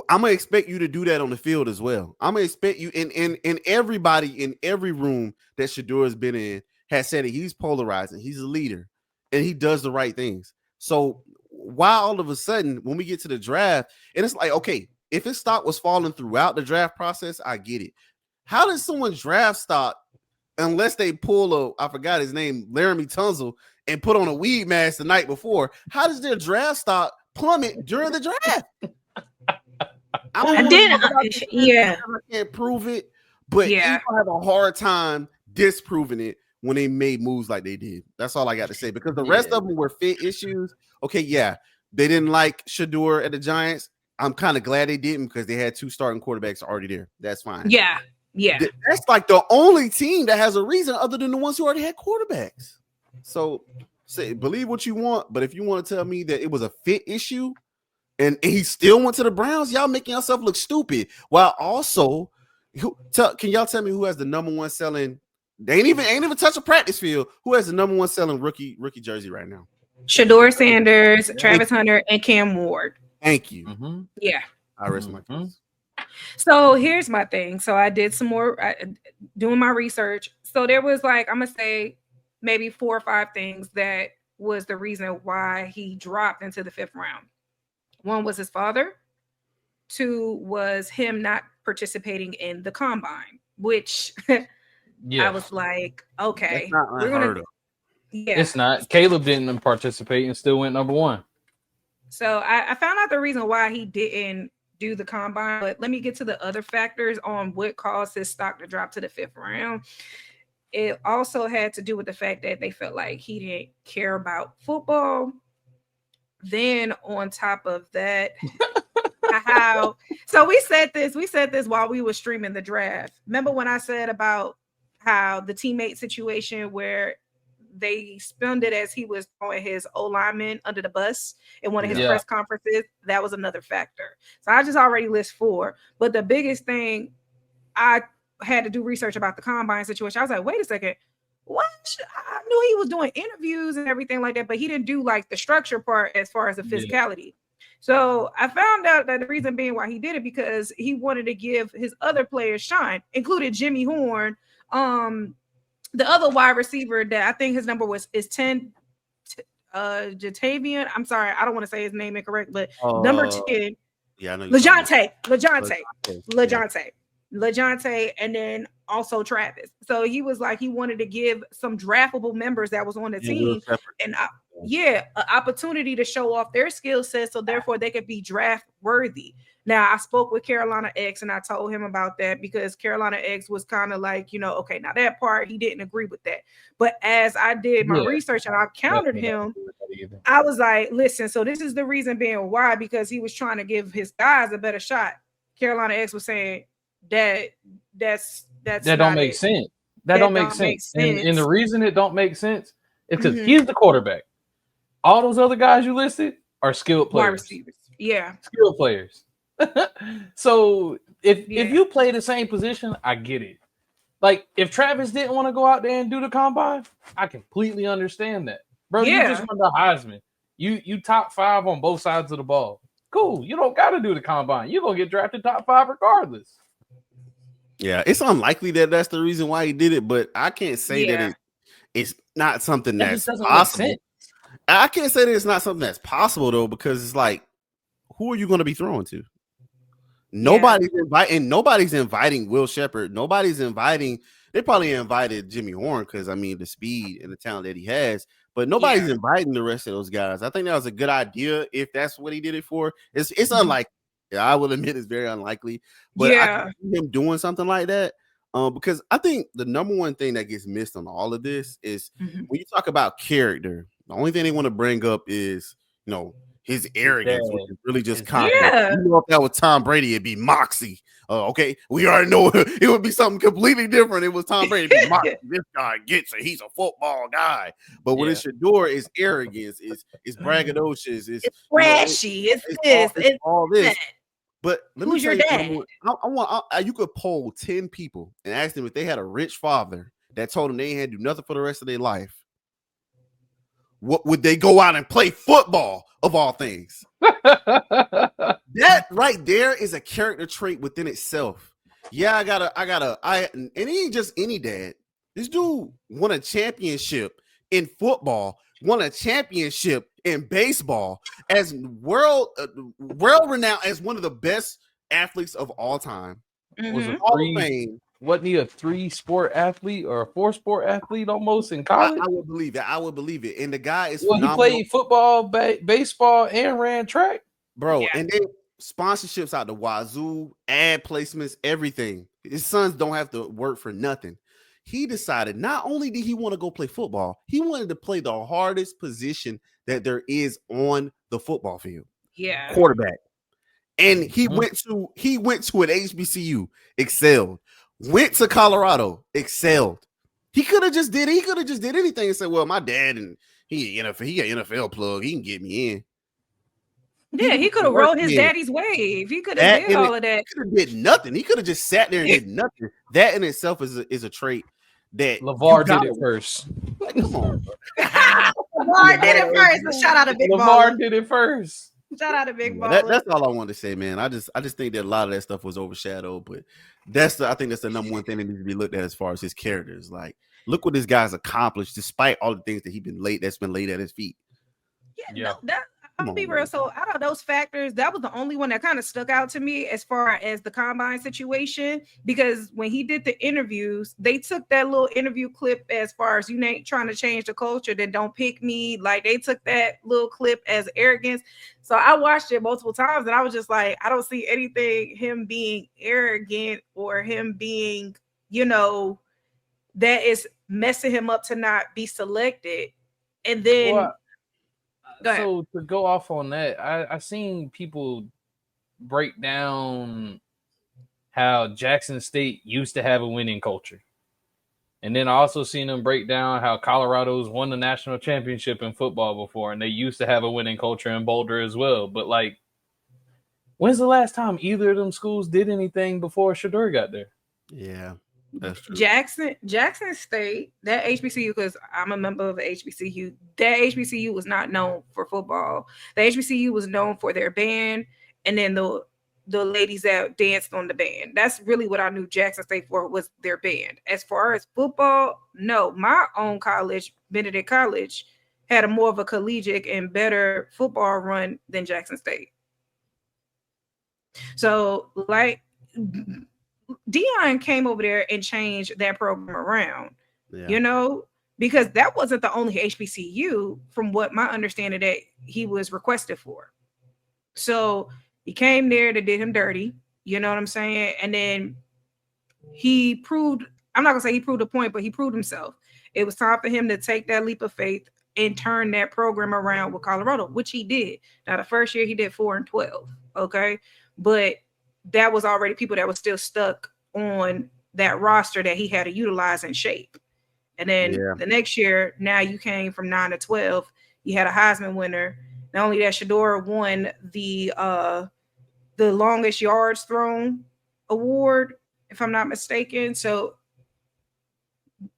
I'm going to expect you to do that on the field as well. I'm going to expect you, and everybody in every room that Shedeur has been in has said it. He's polarizing. He's a leader, and he does the right things. So why all of a sudden, when we get to the draft, and it's like, okay, if his stock was falling throughout the draft process, I get it. How does someone draft stock unless they pull I forgot his name, Laramie Tunsil, and put on a weed mask the night before? How does their draft stock plummet during the draft? I can't prove it, but you're gonna have a hard time disproving it when they made moves like they did. That's all I got to say, because the rest of them were fit issues. Okay, they didn't like Shedeur at the Giants. I'm kind of glad they didn't, because they had 2 starting quarterbacks already there. That's fine. Yeah. That's like the only team that has a reason other than the ones who already had quarterbacks. So believe what you want, but if you want to tell me that it was a fit issue and he still went to the Browns, y'all making yourself look stupid. While also, can y'all tell me who has the number 1 selling? They ain't even touch a practice field. Who has the number 1 selling rookie jersey right now? Shedeur Sanders, Travis Hunter, and Cam Ward. Thank you. Yeah. I rest my case. So here's my thing. So I did some more doing my research. So there was I'm gonna say maybe 4 or 5 things that was the reason why he dropped into the 5th round. 1 was his father. 2 was him not participating in the combine, which I was like, okay, we're gonna. Yeah, it's not. Caleb didn't participate and still went number 1. So I found out the reason why he didn't do the combine. But let me get to the other factors on what caused his stock to drop to the 5th round. It also had to do with the fact that they felt like he didn't care about football. Then on top of that, so we said this while we were streaming the draft. Remember when I said about how the teammate situation where they spun it as he was throwing his O-lineman under the bus in one of his press conferences? That was another factor. So I just already list 4. But the biggest thing, I had to do research about the combine situation. I was like, wait a second. What? I knew he was doing interviews and everything like that, but he didn't do like the structure part as far as the physicality. So I found out that the reason being why he did it because he wanted to give his other players shine, including Jimmy Horn, the other wide receiver that I think his number is 10, Jatavian. I'm sorry, I don't want to say his name incorrect, but number 10. Yeah, I know. LeJounte, and then also Travis. So he was like, he wanted to give some draftable members that was on the team an opportunity to show off their skill set, so therefore they could be draft worthy. Now I spoke with Carolina X and I told him about that because Carolina X was kind of like, okay, now that part he didn't agree with that. But as I did my research and I countered him, I was like, listen, so this is the reason being why, because he was trying to give his guys a better shot. Carolina X was saying that don't make sense. That don't make sense. And the reason it don't make sense is because he's the quarterback. All those other guys you listed are skilled players. Wide receivers. Yeah. Skilled players. So if you play the same position, I get it. Like if Travis didn't want to go out there and do the combine, I completely understand that. Bro, you just won the Heisman. You top 5 on both sides of the ball. Cool. You don't got to do the combine. You're going to get drafted top 5 regardless. Yeah, it's unlikely that that's the reason why he did it, but I can't say that it's not something that's possible. I can't say that it's not something that's possible though, because it's like, who are you going to be throwing to? Nobody's inviting Will Shepherd. They probably invited Jimmy Horn because the speed and the talent that he has, but nobody's inviting the rest of those guys. I think that was a good idea if that's what he did it for. It's unlikely. Yeah, I will admit it's very unlikely, but I can see him doing something like that. Because I think the number one thing that gets missed on all of this is when you talk about character, the only thing they want to bring up is, his arrogance, which is really just confidence. Yeah. If that was Tom Brady, it'd be moxie. Okay, we already know it would be something completely different. It was Tom Brady. It'd be moxie. This guy gets it. He's a football guy. But when it's Shedeur, it's arrogance. It's braggadocious. It's flashy. It's all this. But let me tell you, I want you could poll 10 people and ask them if they had a rich father that told them they had to do nothing for the rest of their life. What would they go out and play football of all things? That right there is a character trait within itself. Yeah, and it ain't just any dad. This dude won a championship in football, won a championship in baseball, as world renowned as one of the best athletes of all time. Was a wasn't he a 3-sport athlete or a 4-sport athlete almost in college? I would believe it. And the guy is phenomenal. He played football, baseball, and ran track, bro. Yeah. And then sponsorships out the wazoo, ad placements, everything. His sons don't have to work for nothing. He decided not only did he want to go play football, he wanted to play the hardest position that there is on the football field. Yeah, quarterback. And he went to an HBCU, excelled. Went to Colorado, excelled. He could have just did anything and said, "Well, my dad and he an NFL plug, he can get me in." Yeah, he could have rode his daddy's wave. He could have did all of that. He could have did nothing. He could have just sat there and did nothing. That in itself is a trait that LeVar did it first. Like, come on, LeVar did it first. Shout out to Big LeVar did it first. Shout out to Big Baller. That's all I wanted to say, man. I just think that a lot of that stuff was overshadowed, but I think that's the number one thing that needs to be looked at as far as his characters. Like, look what this guy's accomplished despite all the things that that's been laid at his feet. Yeah. No, I'll be real. So out of those factors, that was the only one that kind of stuck out to me as far as the combine situation. Because when he did the interviews, they took that little interview clip as far as, you ain't trying to change the culture, then don't pick me. Like, they took that little clip as arrogance. So I watched it multiple times and I was just like, I don't see anything him being arrogant or him being, that is messing him up to not be selected. And then so to go off on that, I seen people break down how Jackson State used to have a winning culture. And then I also seen them break down how Colorado's won the national championship in football before, and they used to have a winning culture in Boulder as well. But, like, when's the last time either of them schools did anything before Shedeur got there? Yeah, that's true. Jackson State, that HBCU, because I'm a member of the HBCU, that HBCU was not known for football. The HBCU was known for their band, and then the ladies that danced on the band. That's really what I knew Jackson State for, was their band. As far as football, no. My own college, Benedict College, had a more of a collegiate and better football run than Jackson State. So, like, Deion came over there and changed that program around, because that wasn't the only HBCU, from what my understanding, that he was requested for. So he came there to did him dirty, you know what I'm saying? And then he proved, I'm not gonna say he proved a point, but he proved himself. It was time for him to take that leap of faith and turn that program around with Colorado, which he did. Now, the first year he did 4-12, okay? But that was already people that were still stuck on that roster that he had to utilize and shape. And then the next year, now you came from 9-12. You had a Heisman winner. Not only that, Shedeur won the longest yards thrown award, if I'm not mistaken. So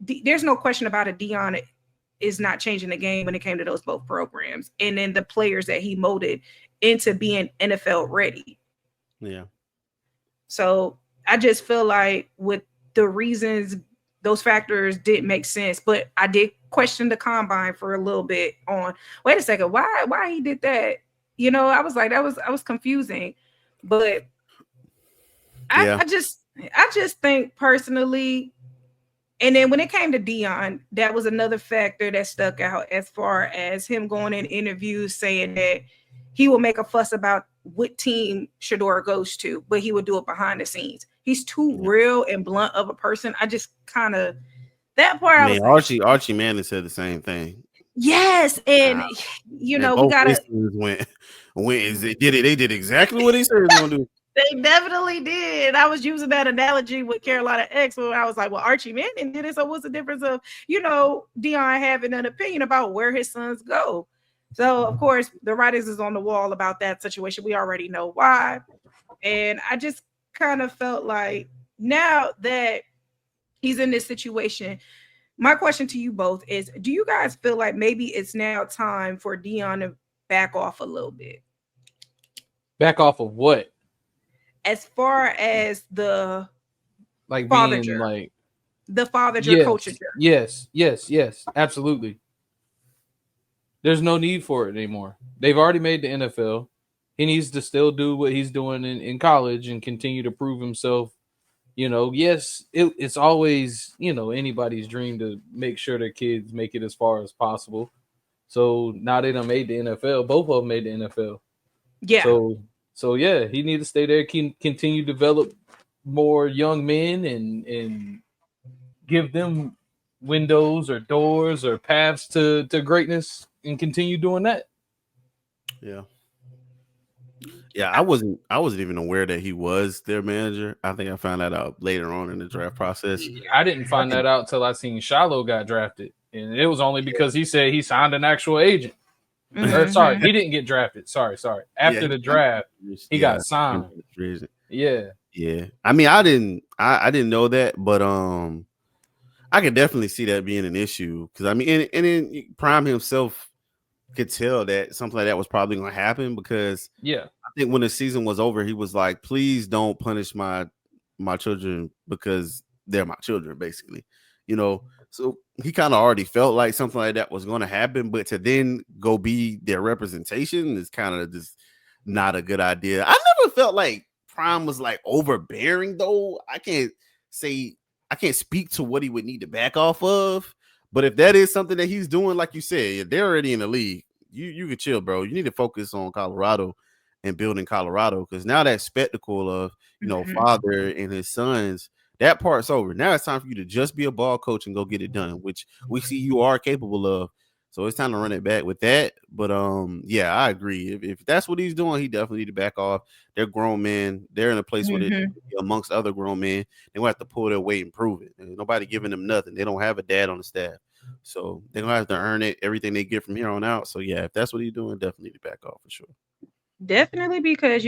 there's no question about it. Deion is not changing the game when it came to those both programs, and then the players that he molded into being NFL ready. Yeah. So I just feel like with the reasons, those factors didn't make sense. But I did question the combine for a little bit on, wait a second, why he did that? I was like, I was confusing. But I just think personally, and then when it came to Deion, that was another factor that stuck out, as far as him going in interviews saying that he will make a fuss about what team Shedeur goes to, but he would do it behind the scenes. He's too real and blunt of a person. I just kind of, that part. I mean, Archie Manning said the same thing. Yes, and we gotta they did exactly what he said they were gonna do. They definitely did. I was using that analogy with Carolina X when I was like, well, Archie Manning did it. So what's the difference of, Deion having an opinion about where his sons go? So, of course, the writings is on the wall about that situation. We already know why. And I just kind of felt like, now that he's in this situation, my question to you both is, do you guys feel like maybe it's now time for Deion to back off a little bit? Back off of what? As far as the like father being like the father coach. Yes, absolutely. There's no need for it anymore. They've already made the NFL. He needs to still do what he's doing in college and continue to prove himself. Yes, it's always, anybody's dream to make sure their kids make it as far as possible. So now they done made the NFL. Both of them made the NFL. Yeah. So yeah, he needs to stay there, continue to develop more young men and give them windows or doors or paths to greatness, and continue doing that. Yeah. Yeah, I wasn't even aware that he was their manager. I think I found that out later on in the draft process. I didn't find that out till I seen Shiloh got drafted, and it was only because he said he signed an actual agent. Or, sorry, he didn't get drafted. Sorry. After the draft, he got signed. Yeah. I mean, I didn't know that, but I could definitely see that being an issue, because I mean, and then Prime himself could tell that something like that was probably going to happen, because I think when the season was over, he was like, "Please don't punish my children because they're my children," basically. So he kind of already felt like something like that was going to happen, but to then go be their representation is kind of just not a good idea. I never felt like Prime was like overbearing though. I can't speak to what he would need to back off of, but if that is something that he's doing, like you said, they're already in the league. You can chill, bro. You need to focus on Colorado and building Colorado, because now that spectacle of father and his sons, that part's over. Now it's time for you to just be a ball coach and go get it done, which we see you are capable of. So it's time to run it back with that. But yeah, I agree. If that's what he's doing, he definitely need to back off. They're grown men. They're in a place where they're amongst other grown men. They will have to pull their weight and prove it. There's nobody giving them nothing. They don't have a dad on the staff. So they're gonna have to earn it, everything they get from here on out. So yeah, if that's what he's doing, definitely need to back off for sure. Definitely, because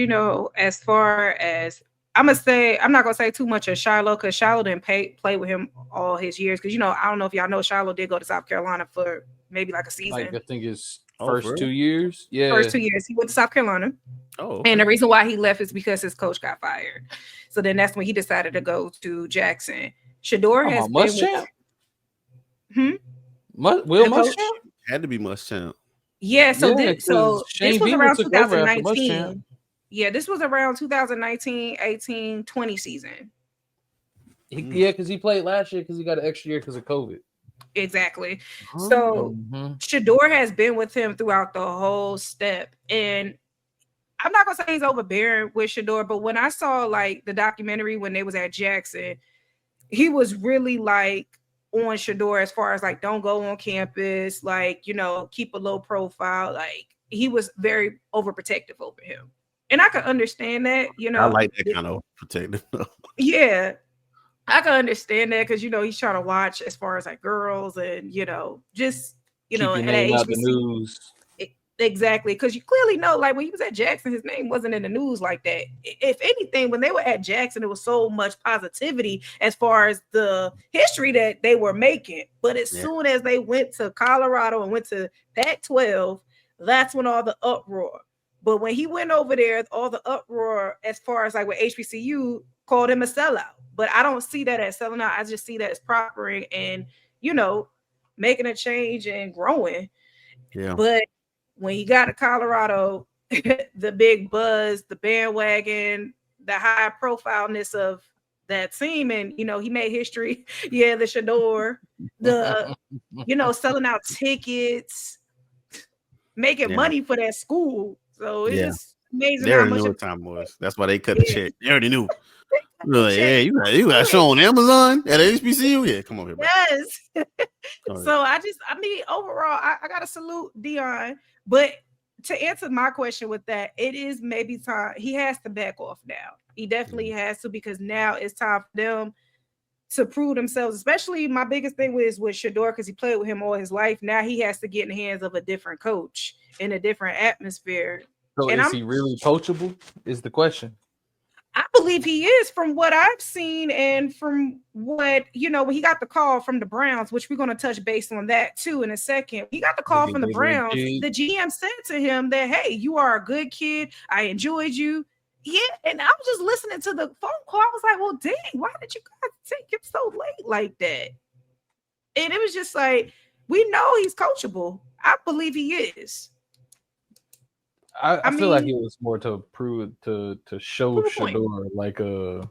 as far as I'm gonna say, I'm not gonna say too much of Shiloh, because Shiloh didn't play with him all his years. Because I don't know if y'all know, Shiloh did go to South Carolina for maybe like a season. Like, I think his first 2 years. Yeah, first 2 years he went to South Carolina. Oh, okay. And the reason why he left is because his coach got fired. So then that's when he decided to go to Jackson. Shedeur has been Muschamp. Will Muschamp had to be Muschamp. Yeah, this was around 2019. Yeah, this was around 2019, 18, 20 season. Yeah, because he played last year because he got an extra year because of COVID. Exactly. So Shedeur has been with him throughout the whole step. And I'm not going to say he's overbearing with Shedeur, but when I saw like the documentary when they was at Jackson, he was really like on Shedeur as far as like, don't go on campus, like, keep a low profile. Like, he was very overprotective over him. And I can understand that, I like that kind of protective. Yeah. I can understand that because, he's trying to watch as far as like girls and, just, keep your name out the news. Exactly. Because you clearly know, like when he was at Jackson, his name wasn't in the news like that. If anything, when they were at Jackson, there was so much positivity as far as the history that they were making. But as soon as they went to Colorado and went to Pac-12, that's when all the uproar. But when he went over there, all the uproar as far as like with HBCU called him a sellout. But I don't see that as selling out. I just see that as prospering and, making a change and growing. Yeah. But when he got to Colorado, the big buzz, the bandwagon, the high profileness of that team, and he made history. Yeah, the Shedeur, the selling out tickets, making money for that school. So it's just amazing. They already knew what time it was. That's why they cut the check. They already knew. Like, you got a show on Amazon at HBCU. Yeah, come on here, bro. Yes. So overall, I gotta salute Dion. But to answer my question with that, it is maybe time. He has to back off now. He definitely has to, because now it's time for them to prove themselves. Especially my biggest thing with Shedeur, because he played with him all his life. Now he has to get in the hands of a different coach in a different atmosphere. So is he really coachable? Is the question. I believe he is, from what I've seen and from what, when he got the call from the Browns, which we're going to touch base on that too in a second. He got the call from the Browns. The GM said to him that, hey, you are a good kid. I enjoyed you. Yeah. And I was just listening to the phone call. I was like, well, dang, why did you guys take him so late like that? And it was just like, we know he's coachable. I believe he is. I feel like it was more to prove to show Shedeur like the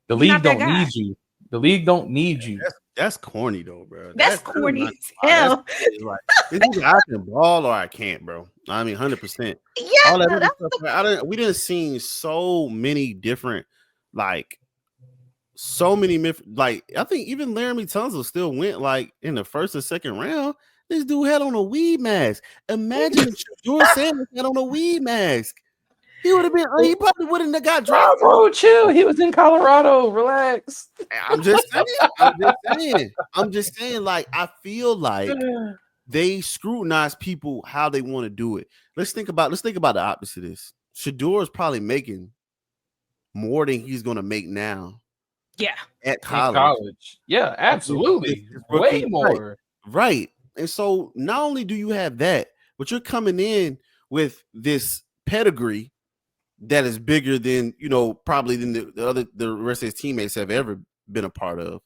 league don't need you. The league don't need you. That's corny though, bro. That's corny as hell. Like, it's either I can ball or I can't, bro. I mean, 100%. Yeah, all that stuff, we didn't see so many different, like, so many like, I think even Laramie Tunsil still went like in the first or second round. This dude had on a weed mask. Imagine if Shedeur Sanders had on a weed mask. He would have been. He probably wouldn't have got drafted. Bro, chill. He was in Colorado. Relax. I'm just saying. Like, I feel like they scrutinize people how they want to do it. Let's think about the opposite of this. Shedeur is probably making more than he's going to make now. Yeah. At college. Yeah, absolutely. Way more. Right. And so not only do you have that, but you're coming in with this pedigree that is bigger than, probably than the rest of his teammates have ever been a part of.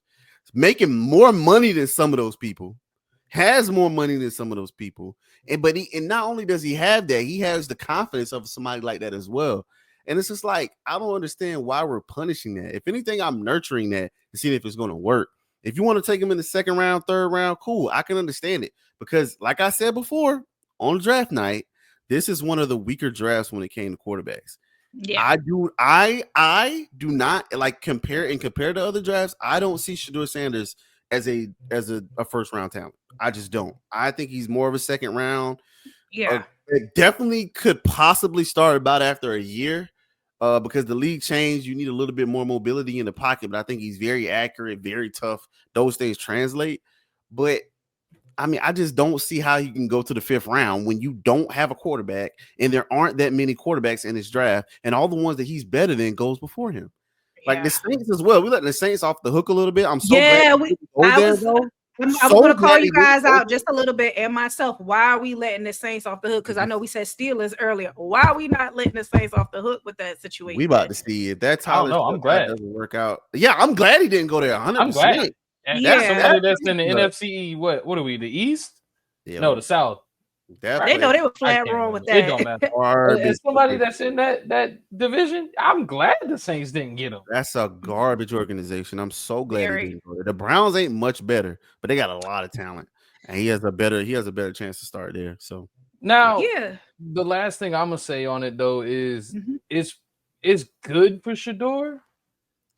making more money than some of those people, has more money than some of those people. And not only does he have that, he has the confidence of somebody like that as well. And it's just like, I don't understand why we're punishing that. If anything, I'm nurturing that to see if it's going to work. If you want to take him in the second round, third round, cool. I can understand it. Because like I said before, on draft night, this is one of the weaker drafts when it came to quarterbacks. Yeah. I do not like compare to other drafts. I don't see Shedeur Sanders as a first round talent. I just don't. I think he's more of a second round. Yeah. It definitely could possibly start about after a year because the league changed. You need a little bit more mobility in the pocket, but I think he's very accurate, very tough. Those things translate. But I mean, I just don't see how you can go to the fifth round when you don't have a quarterback and there aren't that many quarterbacks in this draft, and all the ones that he's better than goes before him. Like the Saints as well. We let the Saints off the hook a little bit. I'm so glad. I'm going to call you guys out just a little bit and myself. Why are we letting the Saints off the hook? Because I know we said Steelers earlier. Why are we not letting the Saints off the hook with that situation? We about to see if that Tyler I'm glad doesn't work out. Yeah, I'm glad he didn't go there. 100%. I'm glad. And that's somebody that's in the NFC. What are we? The East? Yeah. No, the South. They know they were flat wrong with that. It don't matter. As somebody that's in that division, I'm glad the Saints didn't get him. That's a garbage organization. I'm so glad he didn't go there. The Browns ain't much better, but they got a lot of talent, and he has a better chance to start there. So now, the last thing I'm gonna say on it though is it's good for Shedeur,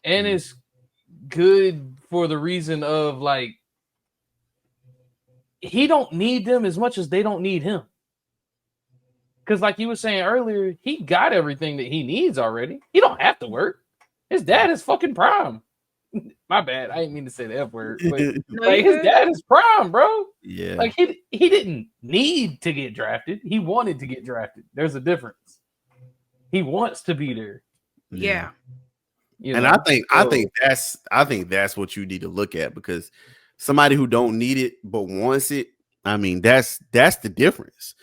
and it's good for the reason of like, he don't need them as much as they don't need him. Because like you were saying earlier, he got everything that he needs already. He don't have to work. His dad is fucking prime. My bad. I didn't mean to say the F word. But like, his dad is prime, bro. Yeah. Like he didn't need to get drafted. He wanted to get drafted. There's a difference. He wants to be there. Yeah. You know? And I think that's what you need to look at, because somebody who don't need it but wants it, I mean, that's the difference.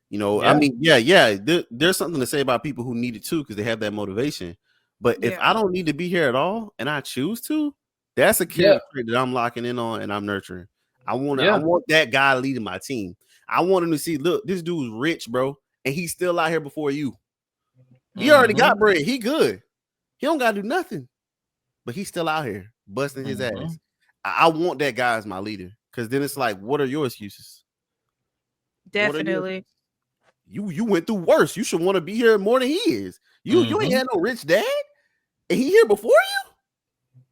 You know, I mean, there's something to say about people who need it too, because they have that motivation. But if I don't need to be here at all and I choose to, that's a character trait that I'm locking in on and I'm nurturing. I want that guy leading my team. I want him to see, look, this dude's rich, bro, and he's still out here before you. He already got bread. He good. He don't gotta do nothing, but he's still out here busting his ass. I want that guy as my leader, because then it's like, what are your excuses? Definitely. You went through worse. You should want to be here more than he is. You ain't had no rich dad, and he here before you.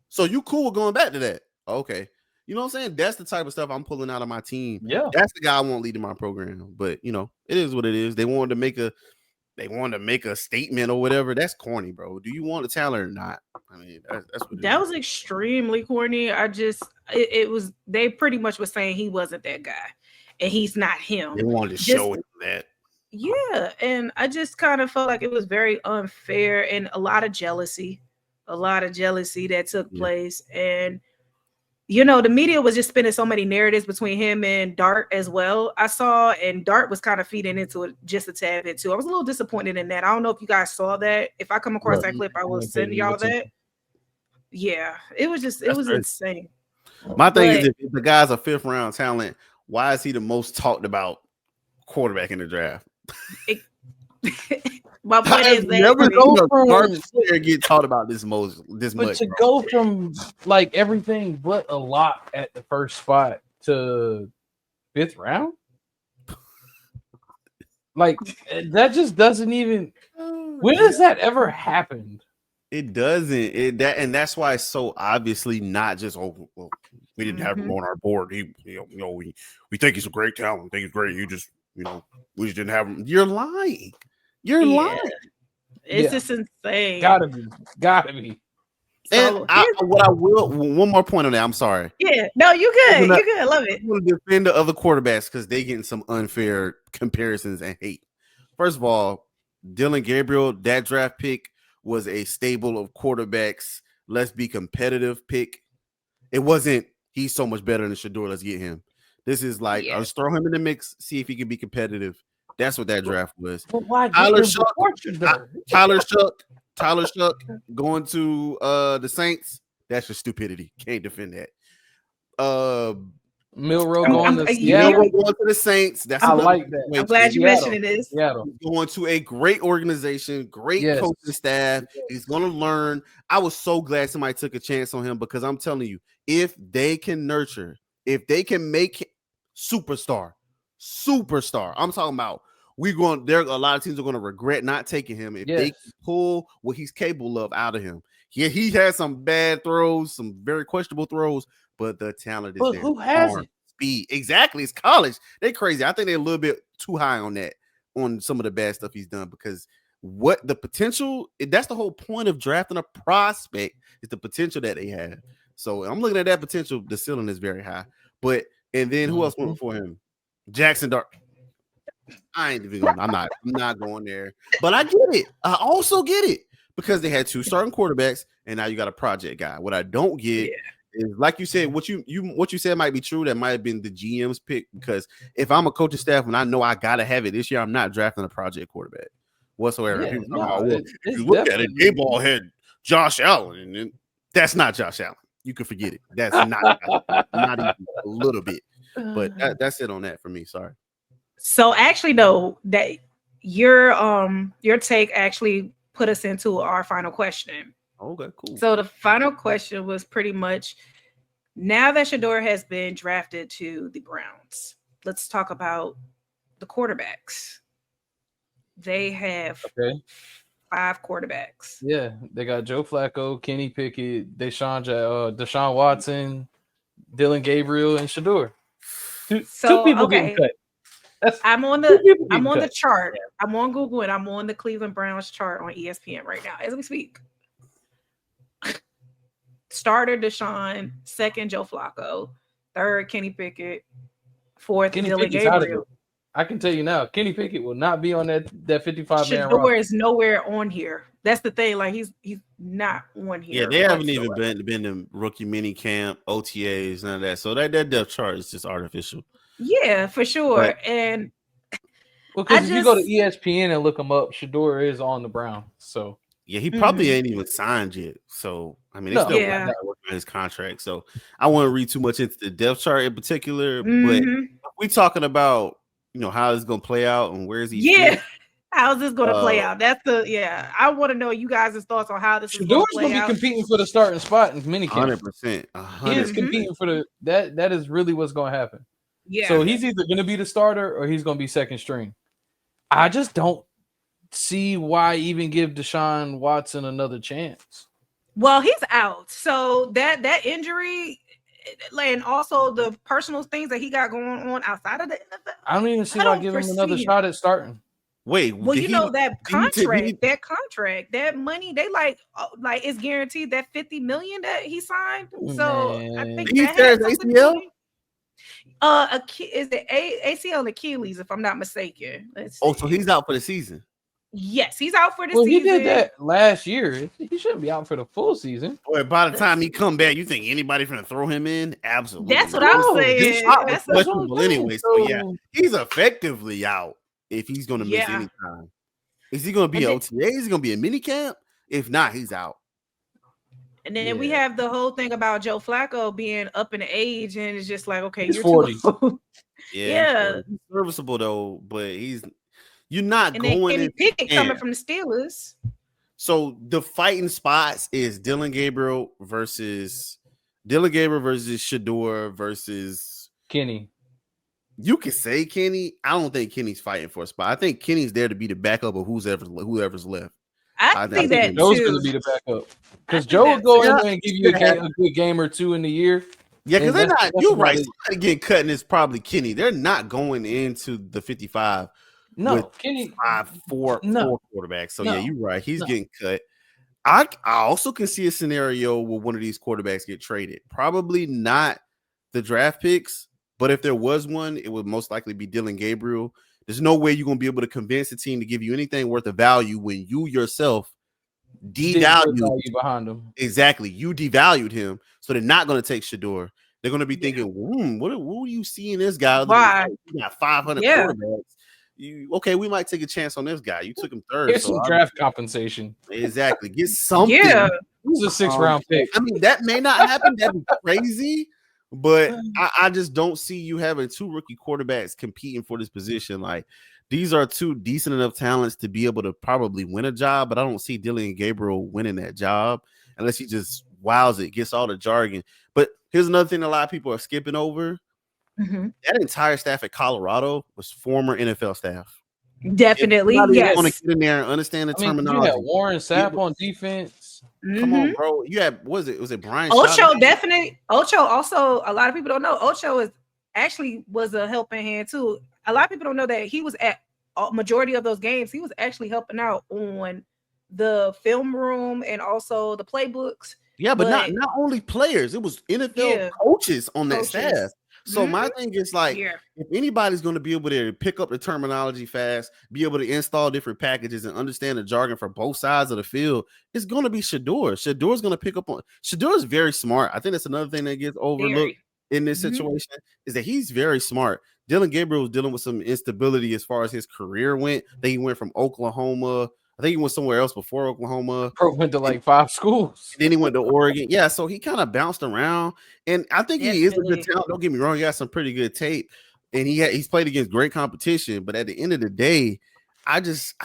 So you cool with going back to that? Okay. You know what I'm saying? That's the type of stuff I'm pulling out of my team. Yeah. That's the guy I want leading my program. But you know, it is what it is. They wanted to make a statement or whatever. That's corny, bro. Do you want a talent or not? I mean, that's what that was extremely corny. It was, they pretty much was saying he wasn't that guy and he's not him. They wanted to show him that. Yeah, and I just kind of felt like it was very unfair and a lot of jealousy that took place. And you know, the media was just spinning so many narratives between him and Dart as well. I saw, and Dart was kind of feeding into it just a tad bit too. I was a little disappointed in that. I don't know if you guys saw that. If I come across that clip, I will send y'all that. Yeah, it was insane. My thing is, if the guy's a fifth round talent, why is he the most talked about quarterback in the draft? My point is that never seen a garbage player get taught about this much. But to go from like everything but a lot at the first spot to fifth round, like that just doesn't even. When has that ever happened? It doesn't. That's why it's so obviously not just we didn't have him on our board. We think he's a great talent. We think he's great. We just didn't have him. You're lying. You're lying. It's just insane. Gotta be. And one more point on that. I'm sorry. Yeah, no, you good. You good. Love it. I want to defend the other quarterbacks because they getting some unfair comparisons and hate. First of all, Dylan Gabriel, that draft pick was a stable of quarterbacks. Let's be competitive pick. It wasn't, he's so much better than Shedeur. Let's get him. This is like, let's throw him in the mix, see if he can be competitive. That's what that draft was. But why Tyler Shuck going to the Saints. That's just stupidity. Can't defend that. Milroe going to Seattle. Milroe going to the Saints. That's I like that. I'm glad you mentioned this. Seattle. He's going to a great organization, great coaching staff. He's going to learn. I was so glad somebody took a chance on him because I'm telling you, if they can nurture, if they can make superstar, I'm talking about. There a lot of teams are going to regret not taking him if they can pull what he's capable of out of him. Yeah, he has some bad throws, some very questionable throws, but the talent is there. Who hasn't? Speed. Exactly. It's college. They're crazy. I think they're a little bit too high on that, on some of the bad stuff he's done, because what the potential, that's the whole point of drafting a prospect, is the potential that they have. So I'm looking at that potential. The ceiling is very high. And then who else went before him? Jackson Dart. I ain't even going. I'm not going there. But I get it. I also get it because they had 2 starting quarterbacks, and now you got a project guy. What I don't get is, like you said, what you said might be true. That might have been the GM's pick, because if I'm a coaching staff and I know I gotta have it this year, I'm not drafting a project quarterback whatsoever. Yeah, if you look at it, A-ball had Josh Allen, and that's not Josh Allen. You can forget it. That's not even a little bit. But that's it on that for me. Sorry. So actually, though, that your take actually put us into our final question. Okay, cool. So the final question was pretty much, now that Shedeur has been drafted to the Browns, let's talk about the quarterbacks. They have 5 quarterbacks. Yeah, they got Joe Flacco, Kenny Pickett, Deshaun Watson, Dylan Gabriel, and Shedeur. Two people getting cut. I'm on the chart. I'm on Google and I'm on the Cleveland Browns chart on ESPN right now as we speak. Starter Deshaun, second Joe Flacco, third Kenny Pickett, fourth Dylan Gabriel. I can tell you now, Kenny Pickett will not be on that 55-man roster. Shedeur is nowhere on here. That's the thing. Like he's not on here. Yeah, they haven't even been in rookie mini camp, OTAs, none of that. So that depth chart is just artificial. Yeah, for sure. Right. And because if you go to ESPN and look him up, Shedeur is on the Browns. So yeah, he probably ain't even signed yet. So I mean, they still working on his contract. So I won't read too much into the depth chart in particular. But we talking about, how it's gonna play out and where's he? Yeah, how's this gonna play out? That's I want to know you guys' thoughts on how this is gonna play out. Shedor's gonna be competing for the starting spot in minicamp. 100%. He is competing for that is really what's gonna happen. Yeah. So he's either gonna be the starter or he's gonna be second string. I just don't see why even give Deshaun Watson another chance. Well, he's out. So that injury, and also the personal things that he got going on outside of the NFL. I don't even see why give him another shot at starting. Wait, well, that contract, that money, they like it's guaranteed, that $50 million that he signed. So I think he says ACL. Is it ACL and Achilles, if I'm not mistaken? So he's out for the season. Yes, he's out for the season. He did that last year. He shouldn't be out for the full season. Boy, by the time he come back, you think anybody finna throw him in? Absolutely. That's what I'm saying. That's questionable anyway. So yeah, he's effectively out if he's gonna miss any time. Is he gonna be OTA? Is he gonna be a mini camp? If not, he's out. And then we have the whole thing about Joe Flacco being up in age, and it's just like, okay, he's you're 40. Yeah. He's serviceable though, but you're not and going. And then Kenny Pickett coming from the Steelers. So the fighting spots is Dylan Gabriel versus Shedeur versus Kenny. You can say Kenny. I don't think Kenny's fighting for a spot. I think Kenny's there to be the backup of whoever's left. I think that Joe's going to be the backup because Joe will go in there and give you a good game or two in the year. Yeah, because they're not. You're right. Somebody getting cut, and it's probably Kenny. They're not going into the 55. No, Kenny 4 quarterbacks. So yeah, you're right. He's getting cut. I also can see a scenario where one of these quarterbacks get traded. Probably not the draft picks, but if there was one, it would most likely be Dylan Gabriel. There's no way you're going to be able to convince the team to give you anything worth of value when you yourself devalued behind him. Exactly. You devalued him. So they're not going to take Shedeur. They're going to be thinking, what do you see in this guy? Why? You got 500 quarterbacks. Okay, we might take a chance on this guy. You took him third. Here's some draft compensation. Exactly. Get something. Yeah. He's a 6th round pick. I mean, that may not happen. That'd be crazy. But I just don't see you having two rookie quarterbacks competing for this position. Like, these are two decent enough talents to be able to probably win a job, but I don't see Dylan Gabriel winning that job unless he just wows it, gets all the jargon. But here's another thing a lot of people are skipping over. That entire staff at Colorado was former NFL staff. Definitely, yes. Want to get in there and understand the terminology. You had Warren Sapp on defense. Come on, bro. You had was it Brian Ocho? Definitely. Ocho also. A lot of people don't know Ocho was a helping hand too. A lot of people don't know that he was at a majority of those games. He was actually helping out on the film room and also the playbooks. Yeah, but not only players. It was NFL coaches on that staff. So my thing is like, if anybody's going to be able to pick up the terminology fast, be able to install different packages and understand the jargon for both sides of the field, it's going to be Shedeur. Shedeur going to pick up on. Shedeur is very smart. I think that's another thing that gets overlooked in this situation is that he's very smart. Dylan Gabriel was dealing with some instability as far as his career went. Then he went from Oklahoma. I think he went somewhere else before Oklahoma. Went to like 5 schools. Then he went to Oregon. Yeah, so he kind of bounced around. And I think he is a good talent. Don't get me wrong. He got some pretty good tape. And he's played against great competition. But at the end of the day, as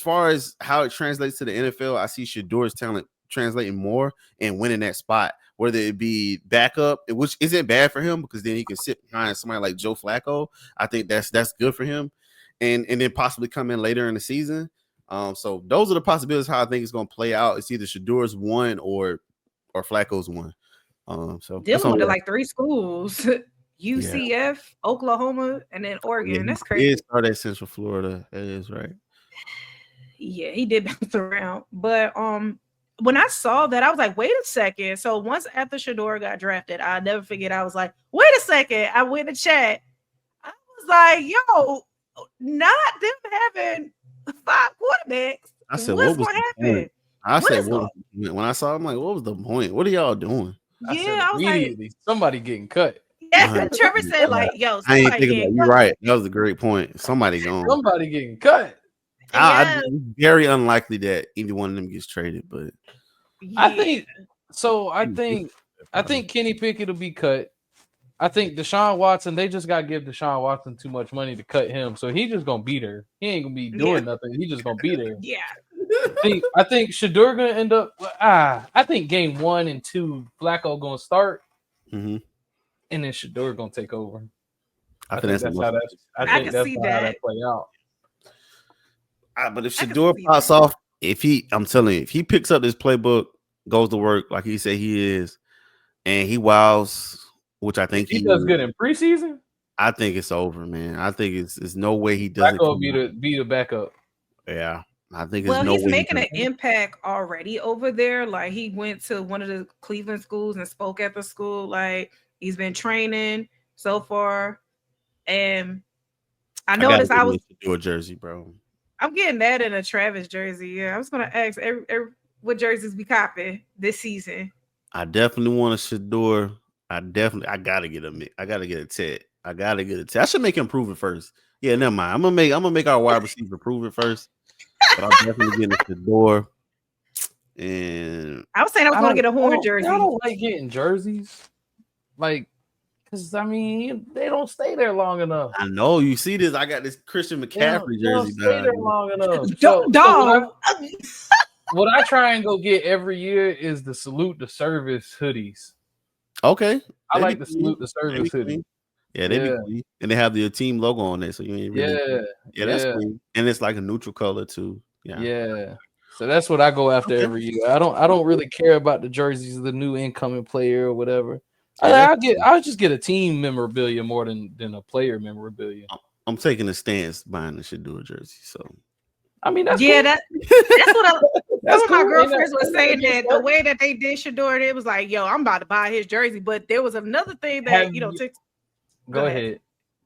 far as how it translates to the NFL, I see Shedeur's talent translating more and winning that spot. Whether it be backup, which isn't bad for him because then he can sit behind somebody like Joe Flacco. I think that's good for him. And then possibly come in later in the season. So those are the possibilities how I think it's going to play out. It's either Shedeur's one or Flacco's one. So Dylan went to like 3 schools: UCF, Oklahoma, and then Oregon. That's crazy. He did start at Central Florida. That is right. Yeah, he did bounce around. But when I saw that, I was like, wait a second. So once after Shedeur got drafted, I'll never forget. I was like, wait a second. I went to chat. I was like, yo, not them having 5 quarterbacks. I said, what's going to happen? I said, when I saw him, like, what was the point? What are y'all doing? I was like, somebody getting cut. Yeah, Trevor said, like, yo, I ain't thinking about. You're right. That was a great point. Somebody going. Somebody getting cut. It's very unlikely that either one of them gets traded, but I think so. I think Kenny Pickett will be cut. I think Deshaun Watson, they just got to give Deshaun Watson too much money to cut him. So he's just going to beat her. He ain't going to be doing nothing. He's just going to beat her. Yeah. I think Shedeur going to end up. I think game 1 and 2, Flacco going to start. And then Shedeur going to take over. I think that's how that play out. But if Shedeur pops off, I'm telling you, if he picks up this playbook, goes to work like he said he is, and he wows, which I think he does good in preseason, I think it's over, man. I think it's no way he doesn't be the backup. Yeah, I think he's making an impact already over there. Like he went to one of the Cleveland schools and spoke at the school. Like he's been training so far, and I noticed I was do a jersey, bro. I'm getting that in a Travis jersey. Yeah, I was gonna ask what jerseys we copy this season. I definitely want a Shedeur. I gotta get a Ted. I should make him prove it first. Yeah, never mind. I'm gonna make our wide receiver prove it first. But I'm definitely getting a Shedeur. And I was saying I was gonna get a Horn jersey. I don't like getting jerseys, like. Because, I mean, they don't stay there long enough. I know. You see this? I got this Christian McCaffrey jersey. They don't stay there long enough. What I try and go get every year is the Salute the Service hoodies. Okay. I like the Salute the Service hoodie. Yeah, they be clean. And they have the team logo on there. So you ain't really that's clean. And it's like a neutral color, too. Yeah. So that's what I go after every year. I don't really care about the jerseys of the new incoming player or whatever. I'll just get a team memorabilia more than a player memorabilia. I'm taking a stance buying the Shedeur jersey. So I mean, that's cool. That's what my girlfriends were saying that the way that they did Shedeur, it was like, yo, I'm about to buy his jersey. But there was another thing that Go ahead.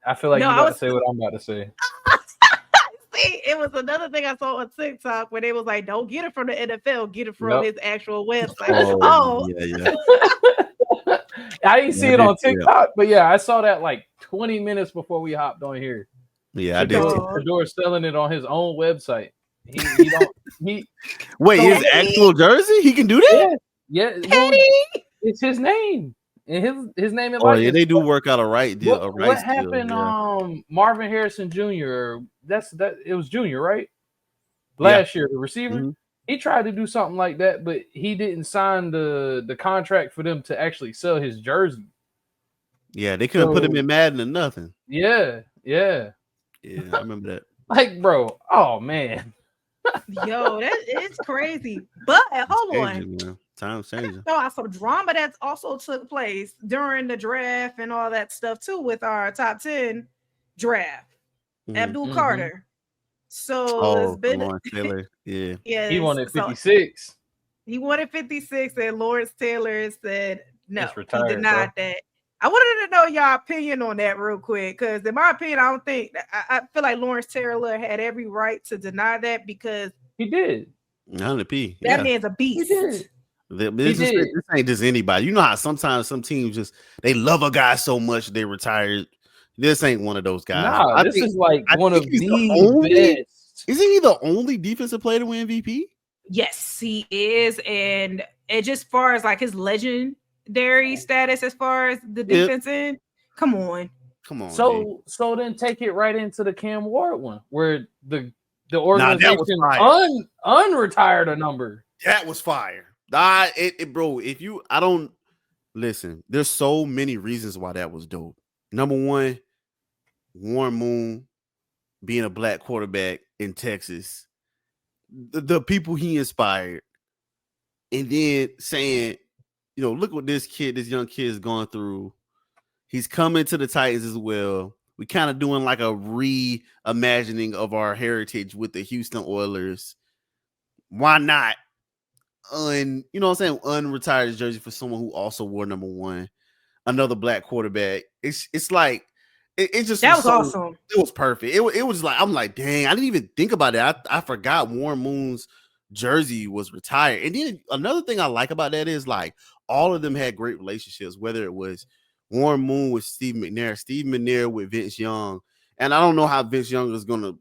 I feel like you're about to say what I'm about to say. See, it was another thing I saw on TikTok where they was like, don't get it from the NFL, get it from his actual website. I didn't see it on TikTok, but I saw that like 20 minutes before we hopped on here. Yeah, I did. Shedeur selling it on his own website. Wait, his actual jersey? He can do that? Yeah. It's his name. and his name and Oh yeah, likeness. they do work out a right deal. What happened? Yeah. Marvin Harrison Jr. It was Junior, right? Last year, the receiver. Mm-hmm. He tried to do something like that, but he didn't sign the contract for them to actually sell his jersey. Yeah, they couldn't put him in Madden or nothing. Yeah. I remember that. Like, bro, oh man. Yo, that is crazy. But hold on. Man. Time's changing. Throw out some drama that also took place during the draft and all that stuff too with our top 10 draft. Abdul Carter. So it's been Lawrence Taylor. Yeah. Yes, he wanted 56. He wanted 56, and Lawrence Taylor said no. Retired, he denied that. I wanted to know y'all opinion on that real quick, because in my opinion, I don't think I feel like Lawrence Taylor had every right to deny that because he did. 100p. That man's a beast. He did. This ain't just anybody. You know how sometimes some teams they love a guy so much they retired. This ain't one of those guys. Nah, this is like one of the best. Isn't he the only defensive player to win MVP? Yes, he is, and just far as like his legendary status, as far as the defense end, come on. So then take it right into the Cam Ward one, where the organization unretired a number. That was fire. Bro, listen, there's so many reasons why that was dope. Number one, Warren Moon being a black quarterback in Texas, the people he inspired, and then saying, look what this young kid is going through. He's coming to the Titans as well. We kind of doing like a reimagining of our heritage with the Houston Oilers. Why not? Unretire his jersey for someone who also wore number 1, another black quarterback. It's like it just that was awesome. It was perfect. It was like, I'm like, dang, I didn't even think about it. I forgot Warren Moon's jersey was retired. And then another thing I like about that is like all of them had great relationships, whether it was Warren Moon with Steve McNair with Vince Young. And I don't know how Vince Young is gonna,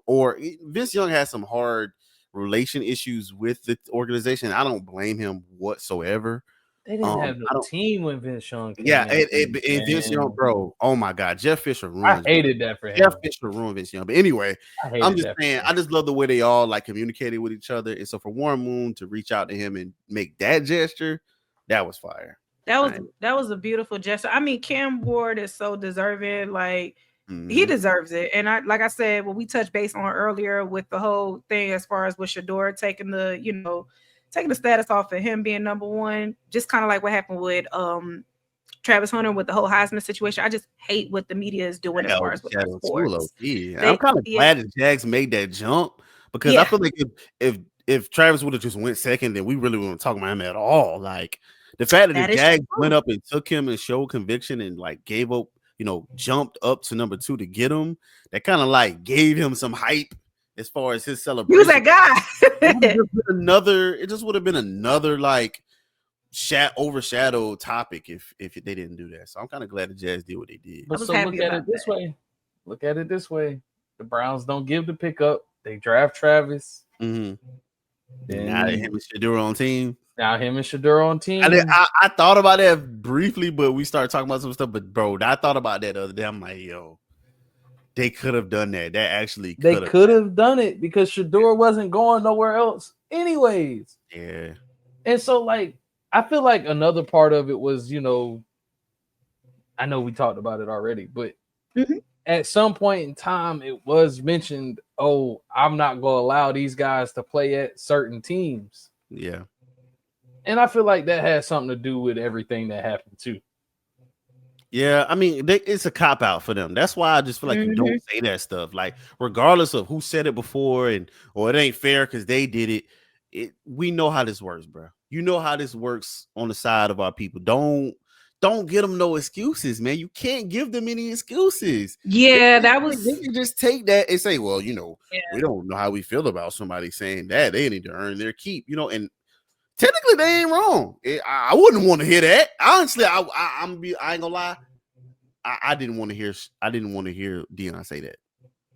or Vince Young has some hard relation issues with the organization. I don't blame him whatsoever. They didn't have no team when Vince Young came and Vince Young, bro. Oh my God, Jeff Fisher ruined. I hated that for him. Jeff Fisher ruined Vince Young. But anyway, I'm just saying, I just love the way they all like communicated with each other. And so for Warren Moon to reach out to him and make that gesture, that was fire. That was a beautiful gesture. I mean, Cam Ward is so deserving. Like he deserves it. And like I said, what we touched base on earlier with the whole thing as far as with Shedeur taking the status off of him being number 1, just kind of like what happened with Travis Hunter with the whole Heisman situation. I just hate what the media is doing as far as with sports. I'm kind of glad that Jags made that jump, because I feel like if Travis would have just went second, then we really wouldn't talk about him at all. Like the fact that the Jags went up and took him and showed conviction and like gave up, jumped up to number 2 to get him, that kind of like gave him some hype as far as his celebration. He was that guy. It just would have been another like overshadowed topic if they didn't do that. So I'm kind of glad the Jazz did what they did. But so look at it this way. The Browns don't give the pickup. They draft Travis. Mm-hmm. Now him and Shedeur on team. I thought about that briefly, but we started talking about some stuff. But bro, I thought about that the other day. I'm like, yo, they could have done that. They could have done it because Shedeur wasn't going nowhere else anyways. Yeah. And so like I feel like another part of it was, I know we talked about it already, but at some point in time it was mentioned, I'm not going to allow these guys to play at certain teams. Yeah. And I feel like that has something to do with everything that happened too. Yeah, I mean, it's a cop-out for them. That's why I just feel like you don't say that stuff. Like, regardless of who said it before or it ain't fair because they did it, we know how this works, bro. You know how this works on the side of our people. Don't give them no excuses, man. You can't give them any excuses. Yeah, they can just take that and say, well, we don't know how we feel about somebody saying that. They need to earn their keep, and technically they ain't wrong. I wouldn't want to hear that. Honestly, I ain't gonna lie. I didn't want to hear Deion say that.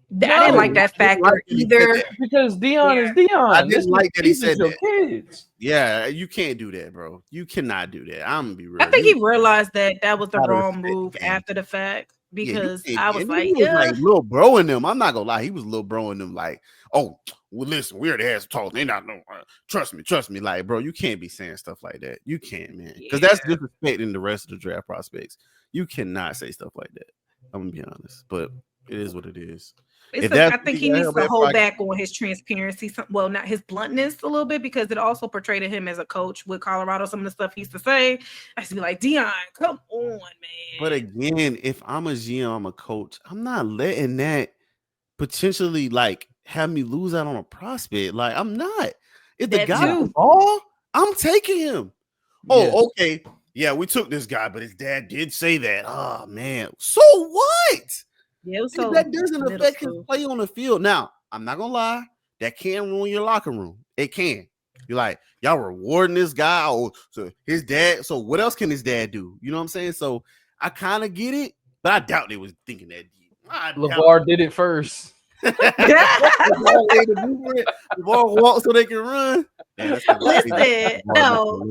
I didn't like that factor either because Dion is Dion. I didn't like that he said your that. Kids. Yeah, you can't do that, bro. You cannot do that. I'm gonna be real. I think he realized that was the wrong move after the fact because I was like, he was like little bro in them. I'm not gonna lie, he was little bro in them. Like, oh, well, listen, we're the ass talk. They not no. Trust me. Like, bro, you can't be saying stuff like that. You can't, man, because that's disrespecting the rest of the draft prospects. You cannot say stuff like that. I'm gonna be honest, but it is what it is. I think he needs to hold back on his transparency. Well, not his bluntness a little bit, because it also portrayed him as a coach with Colorado. Some of the stuff he used to say, I used to be like, Dion, come on, man. But again, if I'm a GM, I'm a coach, I'm not letting that potentially like have me lose out on a prospect. Like, I'm not. If the guy is all, I'm taking him. Oh, okay. Yeah, we took this guy, but his dad did say that. Oh, man. So what? Yeah, that doesn't affect his play on the field. Now, I'm not gonna lie, that can ruin your locker room. It can. You're like, y'all rewarding this guy. Oh, so his dad. So what else can his dad do? You know what I'm saying? So I kind of get it, but I doubt they was thinking that deep. LeVar did it first. LeVar walk so they can run. Man, listen, no.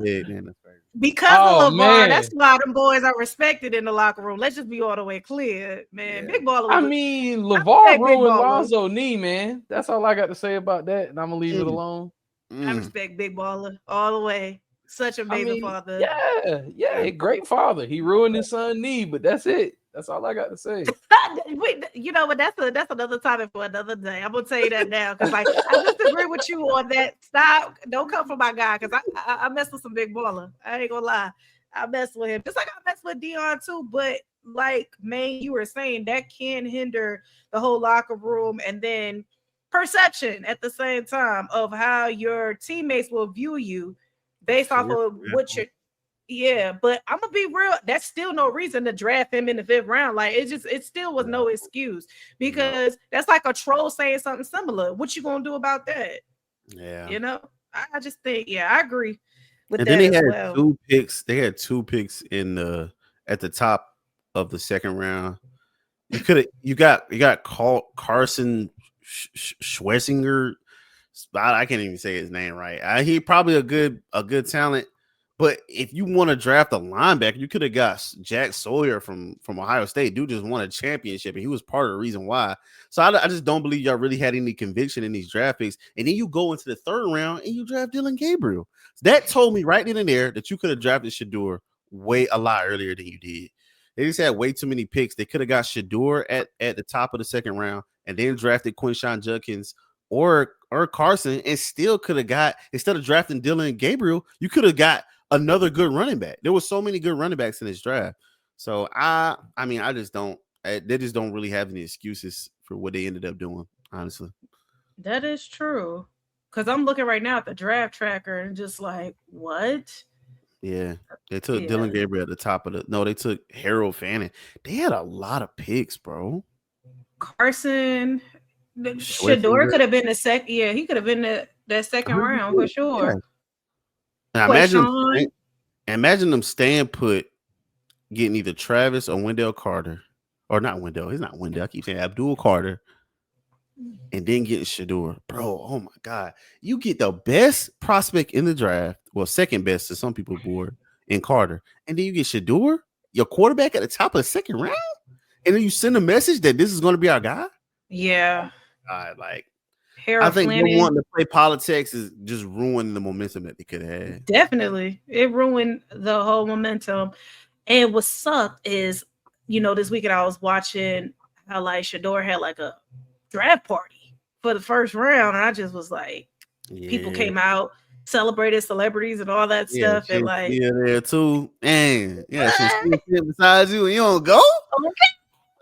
Because of LeVar, that's why them boys are respected in the locker room. Let's just be all the way clear, man. Big baller. I mean, LeVar ruined Lonzo's knee, man. That's all I got to say about that, and I'm gonna leave it alone. I respect Big Baller all the way. Such an amazing father. Yeah, great father. He ruined his son's knee, but that's it. That's all I got to say. You know, but that's another topic for another day. I'm gonna tell you that now, because like I disagree with you on that. Stop! Don't come for my guy, because I mess with some Big Baller. I ain't gonna lie, I mess with him just like I mess with Dion too. But like, man, you were saying that can hinder the whole locker room, and then perception at the same time of how your teammates will view you based off of what you're. Yeah, but I'm gonna be real. That's still no reason to draft him in the 5th round. Like, it still was no excuse, because that's like a troll saying something similar. What you gonna do about that? Yeah, you know, I just think, I agree with and that. Then they had 2 picks. They had 2 picks at the top of the 2nd round. You got Carson Schwesinger. I can't even say his name right. He probably a good talent. But if you want to draft a linebacker, you could have got Jack Sawyer from Ohio State. Dude just won a championship, and he was part of the reason why. So I just don't believe y'all really had any conviction in these draft picks. And then you go into the 3rd round and you draft Dylan Gabriel. That told me right then and there that you could have drafted Shedeur a lot earlier than you did. They just had way too many picks. They could have got Shedeur at the top of the 2nd round and then drafted Quinshon Judkins or Carson, and still could have got, instead of drafting Dylan Gabriel, you could have got another good running back. There were so many good running backs in this draft. So I mean, they just don't really have any excuses for what they ended up doing, honestly. That is true. Because I'm looking right now at the draft tracker and just like, what? Yeah, they took Dylan Gabriel at the top of they took Harold Fanning. They had a lot of picks, bro. Carson, Shedeur could have been the second. Yeah, he could have been that 2nd round for sure. Yeah. Now, imagine them staying put, getting either Travis or Wendell Carter, or not Wendell. He's not Wendell. I keep saying Abdul Carter, and then getting Shedeur. Bro, oh my God. You get the best prospect in the draft, well, 2nd best to some people board, in Carter, and then you get Shedeur, your quarterback, at the top of the 2nd round, and then you send a message that this is going to be our guy? Yeah. God, like, Harold I think Flannery. them wanting to play politics is just ruining the momentum that they could have had. Definitely. It ruined the whole momentum. And what sucked is, this weekend I was watching how like Shedeur had like a draft party for the 1st round. And I just was like, people came out, celebrated celebrities and all that stuff. And like, there too. And she's beside you and you don't go? Okay.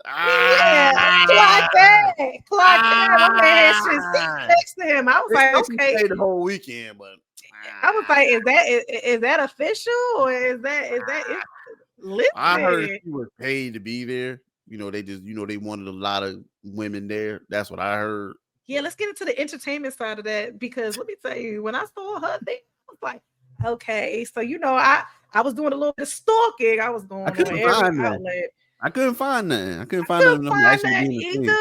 Clock that. My man should next to him. I was like, okay. Stayed the whole weekend, but I was like, is that official, or is that listen? I heard she was paid to be there. They just they wanted a lot of women there. That's what I heard. Yeah, let's get into the entertainment side of that, because let me tell you, when I saw her thing, I was like, okay, so I was doing a little bit of stalking. I was going on every outlet. I couldn't find that. I couldn't find that either.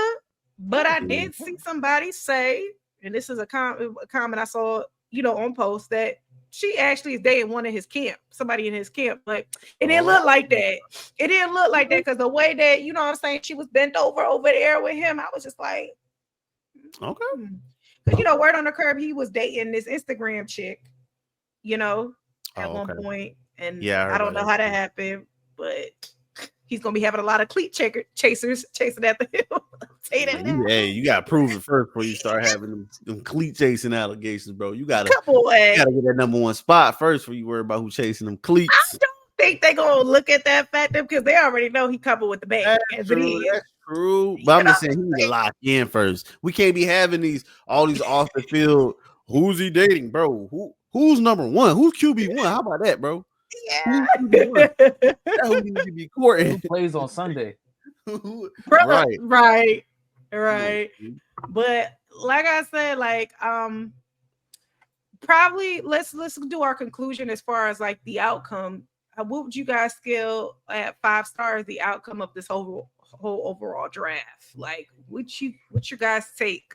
But I did see somebody say, and this is a comment I saw, on post, that she actually is dating one of his camp, somebody in his camp. But it didn't look like that. It didn't look like that because the way that, what I'm saying, she was bent over there with him. I was just like, okay. Because, word on the curb, he was dating this Instagram chick, at one point. And I don't know how that happened, but he's gonna be having a lot of cleat chasers chasing after him. Hey, you gotta prove it first before you start having them cleat chasing allegations, bro. You gotta get that number one spot first before you worry about who chasing them cleats. I don't think they're gonna look at that factor because they already know he coupled with the bag. That's true. But I'm just saying he need to lock in first. We can't be having all these off the field. Who's he dating, bro? Who's number one? Who's QB1? How about that, bro? Yeah. That who needs to be courting. Who plays on Sunday? Right. But like I said, probably let's do our conclusion as far as the outcome. What would you guys scale at 5 stars the outcome of this whole overall draft? What's your guys' take?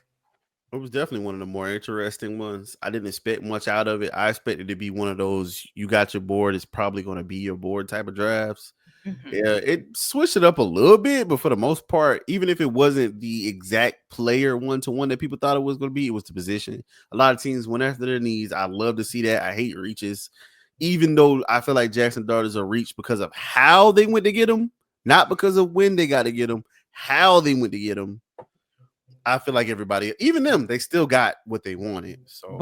It was definitely one of the more interesting ones. I didn't expect much out of it. I expected it to be one of those, you got your board, it's probably going to be your board type of drafts. Mm-hmm. Yeah, it switched it up a little bit, but for the most part, even if it wasn't the exact player one-to-one that people thought it was going to be, it was the position. A lot of teams went after their needs. I love to see that. I hate reaches, even though I feel like Jackson Dart is a reach because of how they went to get him, not because of when they got to get him, how they went to get him. I feel like everybody, even them, they still got what they wanted. So,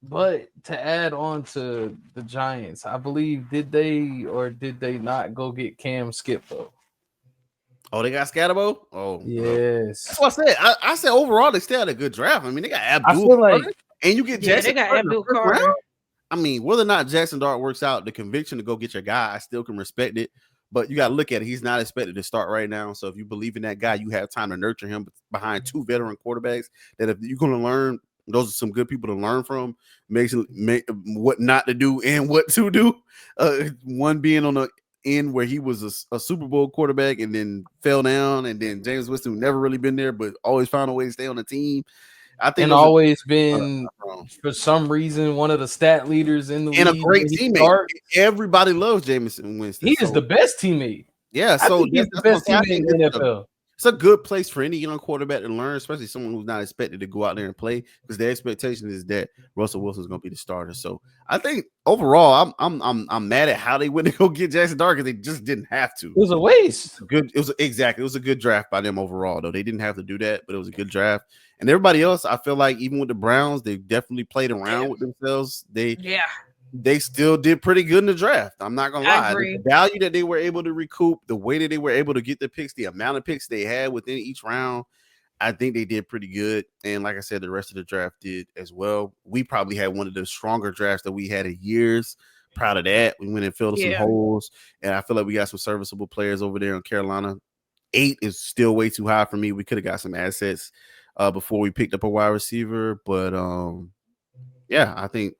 but to add on to the Giants, I believe did they or did they not go get Cam Skip though? Oh, they got Scatterbo? Oh, yes. That's what I said. I said overall they still had a good draft. I mean, they got Abdul and you get Jackson. They got Abdul Carter. I mean, whether or not Jackson Dart works out, the conviction to go get your guy, I still can respect it. But you got to look at it. He's not expected to start right now. So if you believe in that guy, you have time to nurture him behind 2 veteran quarterbacks that if you're going to learn, those are some good people to learn from, make what not to do and what to do. One being on the end where he was a Super Bowl quarterback and then fell down. And then James Winston, who never really been there, but always found a way to stay on the team. I think always been for some reason one of the stat leaders in the league. And a great teammate. Everybody loves Jameson Winston. He is the best teammate. Yeah, so he's the best teammate in the NFL. It's a good place for any young quarterback to learn, especially someone who's not expected to go out there and play, because the expectation is that Russell Wilson is going to be the starter. So I think overall, I'm mad at how they went to go get Jackson Dart because they just didn't have to. It was a waste. It was a good draft by them overall, though. They didn't have to do that, but it was a good draft. And everybody else, I feel like even with the Browns, they definitely played around with themselves. They still did pretty good in the draft. I'm not gonna lie. The value that they were able to recoup, the way that they were able to get the picks, the amount of picks they had within each round, I think they did pretty good. And like I said, the rest of the draft did as well. We probably had one of the stronger drafts that we had in years. Proud of that. We went and filled some holes, and I feel like we got some serviceable players over there in Carolina. 8 is still way too high for me. We could have got some assets before we picked up a wide receiver, but yeah, I think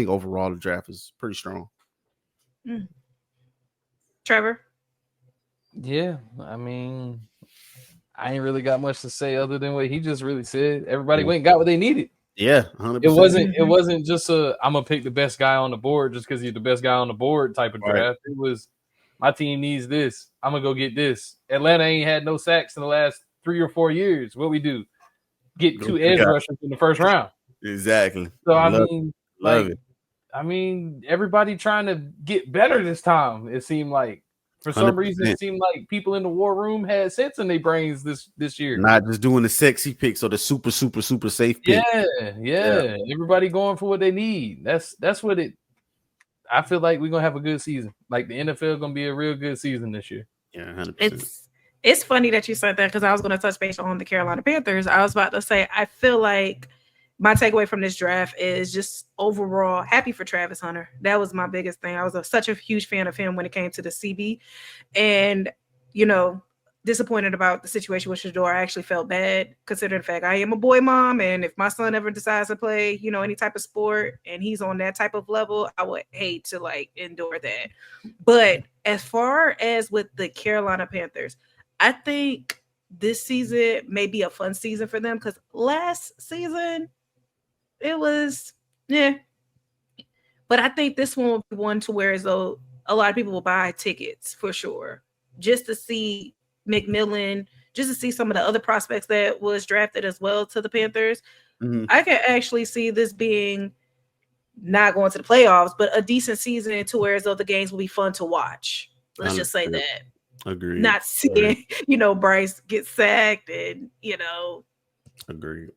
overall the draft is pretty strong. Trevor? Yeah, I mean, I ain't really got much to say other than what he just really said. Everybody went and got what they needed. Yeah, 100%. It wasn't just I'm gonna pick the best guy on the board just because he's the best guy on the board type of draft. It was my team needs this. I'm gonna go get this. Atlanta ain't had no sacks in the last 3 or 4 years. What we do? Get 2 edge rushers in the first round. Exactly. So I mean, everybody trying to get better this time. It seemed like for some 100%. Reason, it seemed like people in the war room had sense in their brains this year. Not just doing the sexy picks or the super safe pick. Yeah. Everybody going for what they need. That's what it. I feel like we're gonna have a good season. Like the NFL gonna be a real good season this year. Yeah, 100%. It's funny that you said that because I was going to touch base on the Carolina Panthers. I was about to say, I feel like my takeaway from this draft is just overall happy for Travis Hunter. That was my biggest thing. I was such a huge fan of him when it came to the CB. And, disappointed about the situation with Shedeur. I actually felt bad considering the fact I am a boy mom. And if my son ever decides to play, any type of sport and he's on that type of level, I would hate to endure that. But as far as with the Carolina Panthers, I think this season may be a fun season for them because last season it was but I think this one will be one to where as though a lot of people will buy tickets for sure just to see McMillan, just to see some of the other prospects that was drafted as well to the Panthers. I can actually see this being not going to the playoffs, but a decent season to where as though the games will be fun to watch. Let's just say that. Agreed. Not seeing, Bryce get sacked and, Agreed.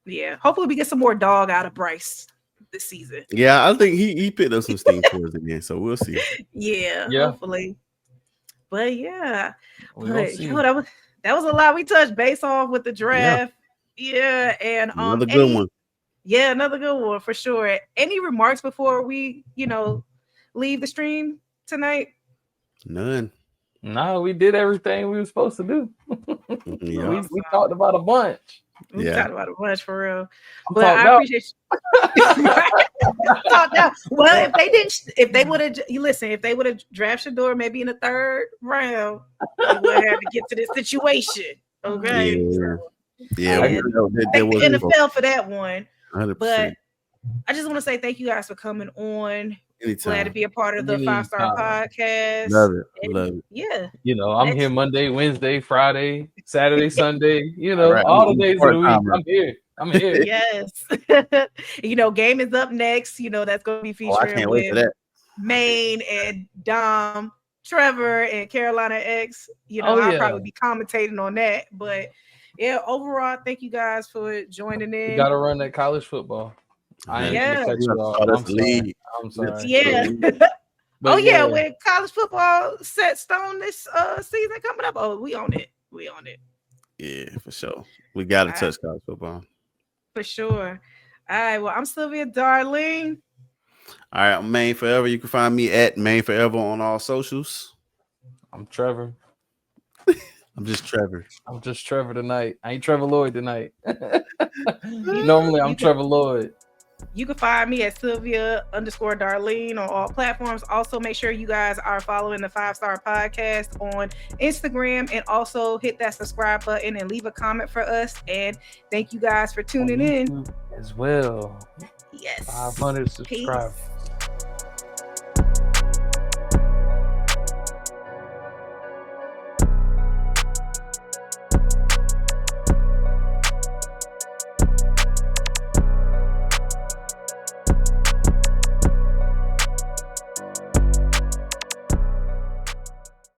Yeah. Hopefully we get some more dog out of Bryce this season. Yeah, I think he picked up some steam towards the end, so we'll see. Yeah, hopefully. But yeah. That was a lot we touched base off with the draft. Yeah, and another good one. Yeah, another good one for sure. Any remarks before we, leave the stream tonight? None. No, we did everything we were supposed to do. Yeah. we talked about a bunch. We talked about a bunch for real. But I appreciate you. Well, if they would have drafted Shedeur maybe in the third round, we would have to get to this situation. Okay. Yeah. Thank the NFL for that one. 100%. But I just want to say thank you guys for coming on. Anytime. Glad to be a part of the 5-Star Podcast. Love it. Yeah. I'm here Monday, Wednesday, Friday, Saturday, Sunday. All the days of the week. I'm here. Yes. Game is up next. That's going to be featuring I can't wait for that. Maine and Dom, Trevor, and Carolina X. I'll probably be commentating on that. But yeah, overall, thank you guys for joining in. You got to run that college football. I ain't gonna cut you off. I'm sorry. Yeah. When college football set stone this season coming up. Oh, we on it. Yeah, for sure. We gotta touch college football. For sure. All right. Well, I'm Sylvia Darlene. All right, I'm Maine Forever. You can find me at Maine Forever on all socials. I'm Trevor. I'm just Trevor. I'm just Trevor tonight. I ain't Trevor Lloyd tonight. Normally I'm Trevor Lloyd. You can find me at Sylvia_Darlene on all platforms. Also, make sure you guys are following the 5-Star Podcast on Instagram and also hit that subscribe button and leave a comment for us. And thank you guys for tuning in as well. Yes. 500 subscribers. Peace.